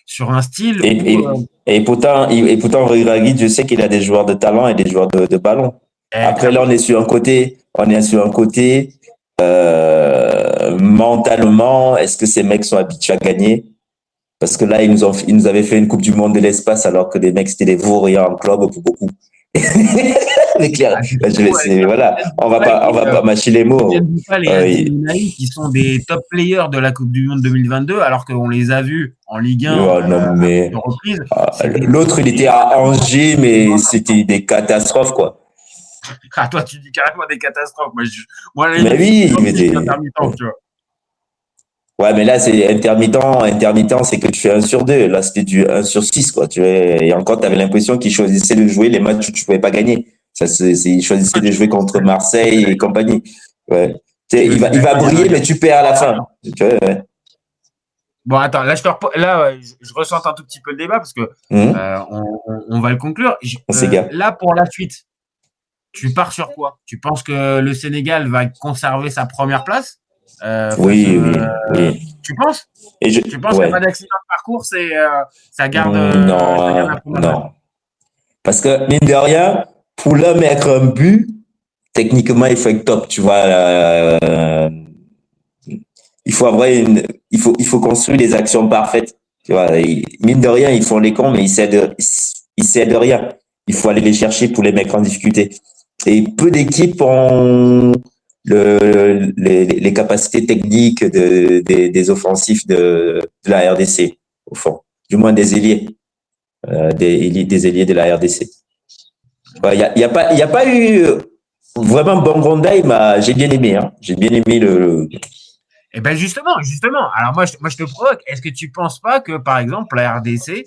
sur un style. Et pourtant, Regragui, je sais qu'il a des joueurs de talent et des joueurs de ballon. Après, là, on est sur un côté mentalement, est-ce que ces mecs sont habitués à gagner? Parce que là, ils nous avaient fait une Coupe du Monde de l'espace alors que les mecs, c'était des vauriens en club pour beaucoup. Mais clair, voilà, on va pas mâcher les mots. Les qui sont des top players de la Coupe du Monde 2022 alors qu'on les a vus en Ligue 1 non, mais l'autre, il était à Angers, mais c'était des catastrophes, quoi. Ah, toi, tu dis carrément des catastrophes. Moi mais oui, mais tu vois. Ouais, mais là, c'est intermittent. Intermittent, c'est que tu fais 1 sur 2. Là, c'était du 1 sur 6, quoi. Tu vois. Et encore, tu avais l'impression qu'ils choisissaient de jouer les matchs où tu pouvais pas gagner. ils choisissaient de jouer contre Marseille et compagnie. Ouais. Il va briller, mais tu perds à la fin. Tu vois, ouais. Bon, attends, là, je ressens un tout petit peu le débat parce que on va le conclure. Là, pour la suite, tu pars sur quoi? Tu penses que le Sénégal va conserver sa première place? Oui. Tu penses? Tu penses qu'il n'y a pas d'accident de parcours, ça garde non. Parce que, mine de rien, pour leur mettre un but, techniquement, il faut être top, tu vois. Il faut avoir il faut construire des actions parfaites, tu vois. Mine de rien, ils font les cons, mais ils cèdent rien. Il faut aller les chercher pour les mettre en difficulté. Et peu d'équipes ont les capacités techniques des offensifs de la RDC, au fond. Du moins des ailiers. des ailiers de la RDC. Il n'y a pas eu vraiment Bongonda, j'ai bien aimé. Hein. J'ai bien aimé le. Eh ben justement. Alors moi, je te provoque. Est-ce que tu penses pas que, par exemple, la RDC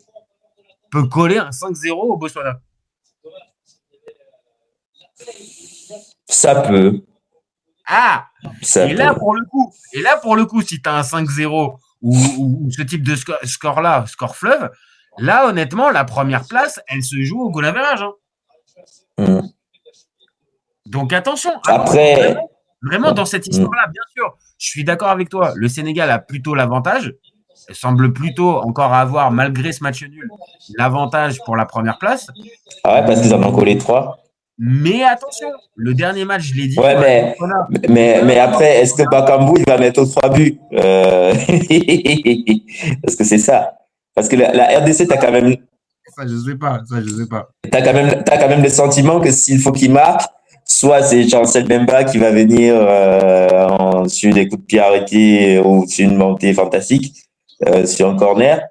peut coller un 5-0 au Botswana? Ça peut. Ah, Ça et peut. là, pour le coup, si tu as un 5-0 ou ce type de score-là, score fleuve, là, honnêtement, la première place, elle se joue au goal average. Hein. Donc attention. Après, vraiment dans cette histoire-là, bien sûr, je suis d'accord avec toi. Le Sénégal a plutôt l'avantage. Elle semble plutôt encore avoir, malgré ce match nul, l'avantage pour la première place. Ah ouais, parce qu'ils en ont collé 3. Mais attention, le dernier match, je l'ai dit. Ouais, mais après, est-ce que Bakambu, il va mettre aux 3 buts Parce que c'est ça. Parce que la RDC, t'as quand même. Ça, je sais pas. T'as quand même le sentiment que s'il faut qu'il marque, soit c'est Chancel Bemba qui va venir sur des coups de pied arrêtés ou sur une montée fantastique, sur un corner,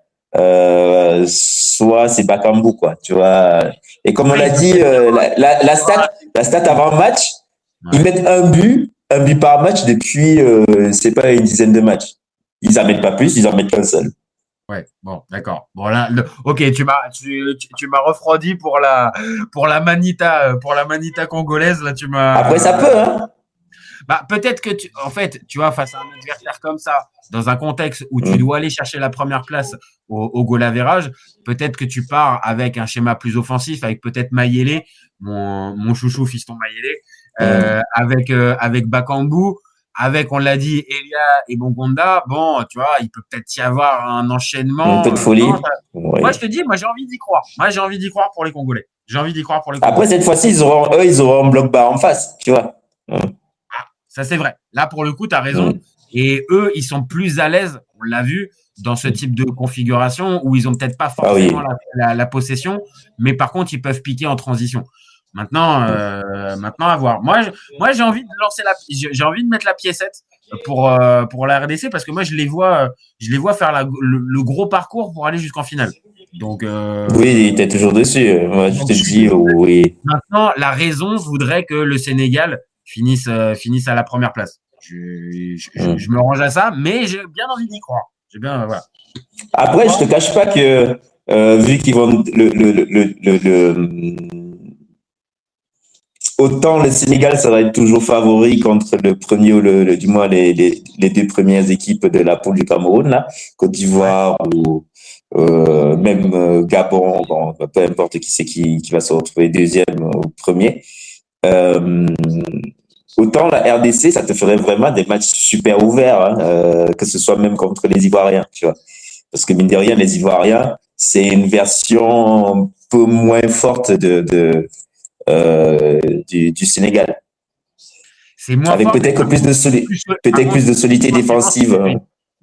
soit c'est Bakambu, quoi, tu vois. Et comme on l'a dit, la stat avant match, ils mettent un but par match depuis, c'est pas une dizaine de matchs. Ils en mettent pas plus, ils en mettent qu'un seul. Ouais, bon, d'accord. Bon là, ok, tu m'as refroidi pour la manita congolaise là, tu m'as. Après ça peut, hein. Bah peut-être que en fait, tu vois, face à un adversaire comme ça, dans un contexte où tu dois aller chercher la première place au goal average, peut-être que tu pars avec un schéma plus offensif, avec peut-être Mayele, mon chouchou fiston Mayele, avec Bakambu. Avec, on l'a dit, Elia et Bongonda, bon, tu vois, il peut peut-être y avoir un enchaînement. Un peu de folie. Oui. Moi, je te dis, moi, j'ai envie d'y croire. Pour les Congolais. Après, cette fois-ci, ils auront un bloc bas en face, tu vois. Ah, ça, c'est vrai. Là, pour le coup, tu as raison. Et eux, ils sont plus à l'aise, on l'a vu, dans ce type de configuration où ils ont peut-être pas forcément la possession, mais par contre, ils peuvent piquer en transition. Maintenant, à voir. Moi, j'ai envie de lancer j'ai envie de mettre la piécette pour la RDC parce que moi, je les vois faire le gros parcours pour aller jusqu'en finale. Donc, oui, t'es toujours dessus. Moi, je te dis, oui. Maintenant, la raison voudrait que le Sénégal finisse à la première place. Je me range à ça, mais j'ai bien envie d'y croire. Voilà. Après, je te cache pas que vu qu'ils vont autant le Sénégal, ça va être toujours favori contre le premier ou du moins les deux premières équipes de la poule du Cameroun, là, Côte d'Ivoire ou même Gabon, bon, peu importe qui c'est qui va se retrouver deuxième ou premier. Autant la RDC, ça te ferait vraiment des matchs super ouverts, hein, que ce soit même contre les Ivoiriens, tu vois. Parce que mine de rien, les Ivoiriens, c'est une version un peu moins forte du Sénégal. C'est moins avec fort, peut-être plus de solidité défensive.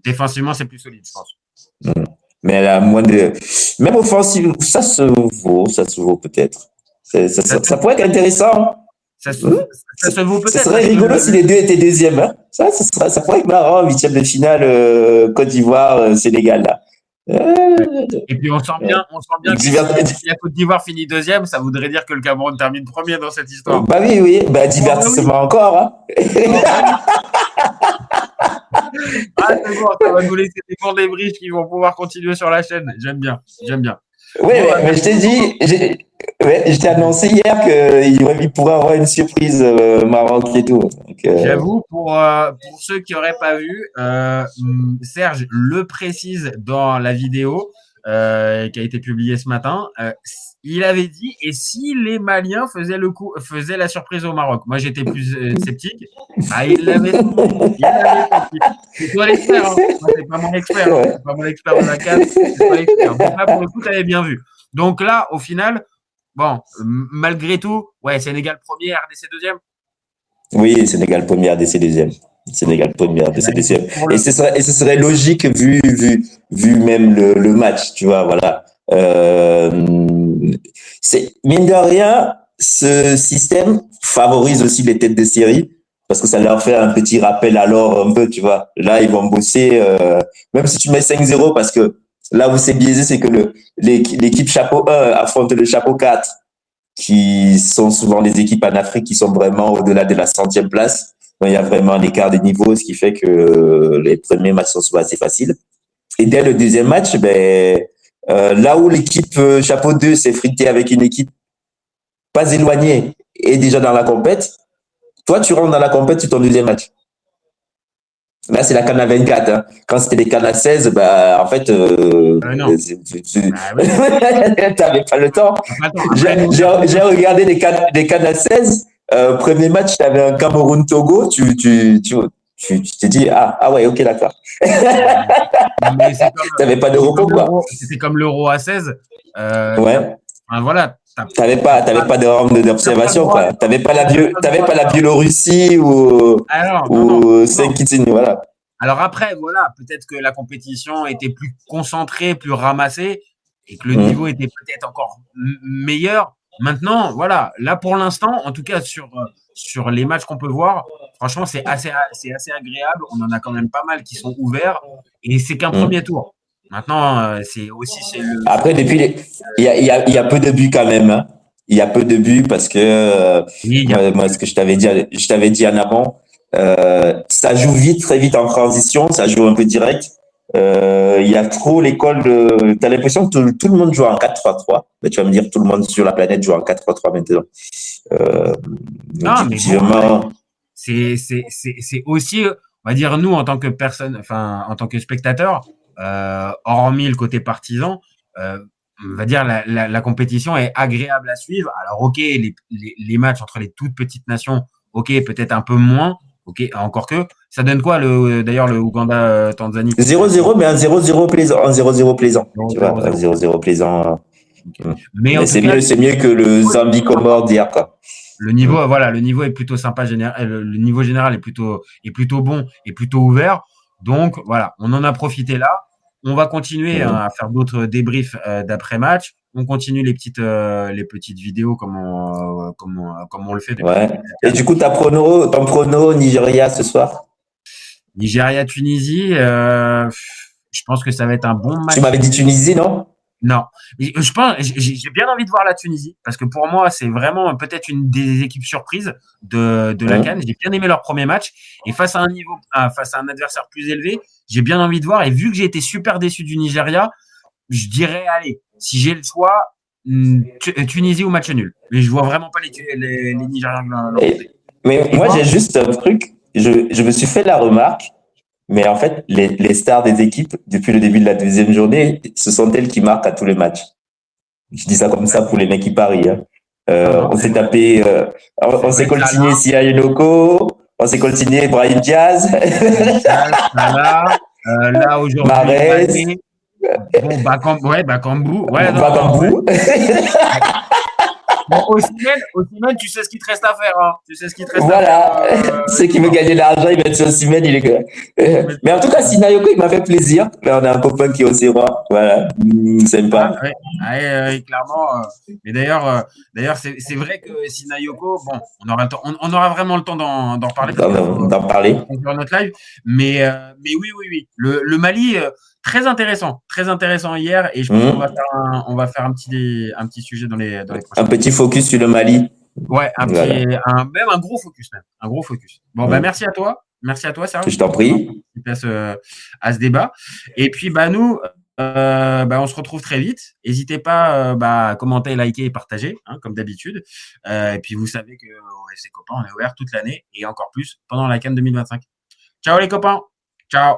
Défensivement, c'est plus solide, je pense. Mais elle a moins de. Même offensive, ça se vaut peut-être. Ça pourrait être intéressant. Ça se vaut peut-être. Ça serait rigolo si les deux étaient deuxièmes. Hein. Ça pourrait être marrant, 8e de finale Côte d'Ivoire, Sénégal. Là. Et puis on sent bien que si la Côte d'Ivoire finit deuxième, ça voudrait dire que le Cameroun termine premier dans cette histoire. Bah oui, divertissement encore. Hein. C'est bon, ça va nous laisser des bons débriefs qui vont pouvoir continuer sur la chaîne. J'aime bien. Oui, mais je t'ai dit, je t'ai annoncé hier qu'il pourrait avoir une surprise Maroc et tout. Donc, j'avoue, pour ceux qui n'auraient pas vu, Serge le précise dans la vidéo qui a été publiée ce matin. Il avait dit, et si les Maliens faisaient la surprise au Maroc? Moi, j'étais plus sceptique. Il l'avait fait. C'est toi l'expert. Hein. Moi, c'est pas mon expert. Hein. C'est pas mon expert de la CAN. C'est pas l'expert. Donc là, pour le coup, tu avais bien vu. Donc là, au final, bon, malgré tout, ouais, Sénégal premier, RDC deuxième. Oui, Sénégal premier, RDC deuxième. Sénégal premier, RDC deuxième. Et ce serait logique vu même le match, tu vois, voilà. Mine de rien, ce système favorise aussi les têtes de série parce que ça leur fait un petit rappel alors un peu, tu vois. Là, ils vont bosser, même si tu mets 5-0 parce que Là où c'est biaisé, c'est que l'équipe chapeau 1 affronte le chapeau 4, qui sont souvent les équipes en Afrique qui sont vraiment au-delà de la 100e place. Donc, il y a vraiment un écart de niveau, ce qui fait que les premiers matchs sont souvent assez faciles. Et dès le deuxième match, là où l'équipe chapeau 2 s'est fritée avec une équipe pas éloignée et déjà dans la compète, toi, tu rentres dans la compète sur ton deuxième match. Là, c'est la CAN à 24. Hein. Quand c'était les CAN à 16, en fait, Non. t'avais pas le temps. J'ai regardé les CAN à 16. Premier match, t'avais un Cameroun-Togo. Tu t'es dit, ah ouais, ok, d'accord. T'avais pas de repos, quoi. C'était comme l'Euro à 16. Ouais. Voilà. T'avais pas de round d'observation, quoi. T'avais pas la Biélorussie ou Saint-Kitts, voilà. Alors après, voilà, peut-être que la compétition était plus concentrée, plus ramassée et que le niveau était peut-être encore meilleur. Maintenant, voilà, là pour l'instant, en tout cas sur les matchs qu'on peut voir, franchement, c'est assez agréable. On en a quand même pas mal qui sont ouverts et c'est qu'un premier tour. Maintenant, c'est aussi Après, depuis il y a peu de buts quand même. Hein. Il y a peu de buts parce que moi, ce que je t'avais dit en avant, ça joue vite, très vite en transition, ça joue un peu direct. Il y a trop l'école de. T'as l'impression que tout le monde joue en 4-3-3. Mais tu vas me dire, tout le monde sur la planète joue en 4-3-3 maintenant. Non, mais bon, c'est aussi, on va dire, nous, en tant que personne, enfin, en tant que spectateur, hormis le côté partisan, on va dire la compétition est agréable à suivre. Alors, ok, les matchs entre les toutes petites nations, ok, peut-être un peu moins, ok, encore que. Ça donne quoi, d'ailleurs, le Ouganda-Tanzanie? 0-0, mais un 0-0 plaisant. Un 0-0 plaisant. Tu vois, un 0-0 plaisant. Okay. Mais c'est mieux que le Zambie-Comore d'hier, quoi. Le niveau, voilà, le niveau est plutôt sympa, le niveau général est plutôt bon et plutôt ouvert. Donc, voilà, on en a profité là. On va continuer à faire d'autres débriefs d'après-match. On continue les petites vidéos comme on le fait depuis. Ouais. Et du coup, ton prono Nigeria ce soir? Nigeria-Tunisie, je pense que ça va être un bon match. Tu m'avais dit Tunisie, non? Non, je pense, j'ai bien envie de voir la Tunisie parce que pour moi, c'est vraiment peut-être une des équipes surprises de la CAN. J'ai bien aimé leur premier match et face à un adversaire plus élevé, j'ai bien envie de voir. Et vu que j'ai été super déçu du Nigeria, je dirais, allez, si j'ai le choix, Tunisie ou match nul. Mais je vois vraiment pas les Nigériens. Mais moi, j'ai juste un truc. Je me suis fait la remarque. Mais en fait, les stars des équipes, depuis le début de la deuxième journée, ce sont elles qui marquent à tous les matchs. Je dis ça comme ça pour les mecs qui parient. Hein. On s'est tapé, on s'est coltiné Sia Yunoko, on s'est coltiné Brahim Diaz. Là, aujourd'hui, Mahrez. Bon, Bakambu. Ouais, Bakambu. Bon, Osimhen, tu sais ce qu'il te reste à faire. Hein. Tu sais ce qu'il te reste à faire. Ceux qui veulent gagner de l'argent, ils mettent sur Osimhen. Mais en tout cas, Sinayoko, il m'a fait plaisir. Là, on a un copain qui est au Serrois. Voilà, sympa. Clairement. Mais d'ailleurs, c'est vrai que Sinayoko, bon, on aura vraiment le temps d'en reparler. D'en parler. Sur notre live. Mais oui. Le Mali. Très intéressant hier et je pense qu'on va faire un petit sujet dans les prochains. Un petit focus sur le Mali. Ouais, même un gros focus même, un gros focus. Bon merci à toi Serge. Je t'en prie. À ce débat et puis nous on se retrouve très vite. N'hésitez pas à commenter, liker et partager comme d'habitude. Et puis vous savez que FC Copain on est ouvert toute l'année et encore plus pendant la CAN 2025. Ciao les copains. Ciao.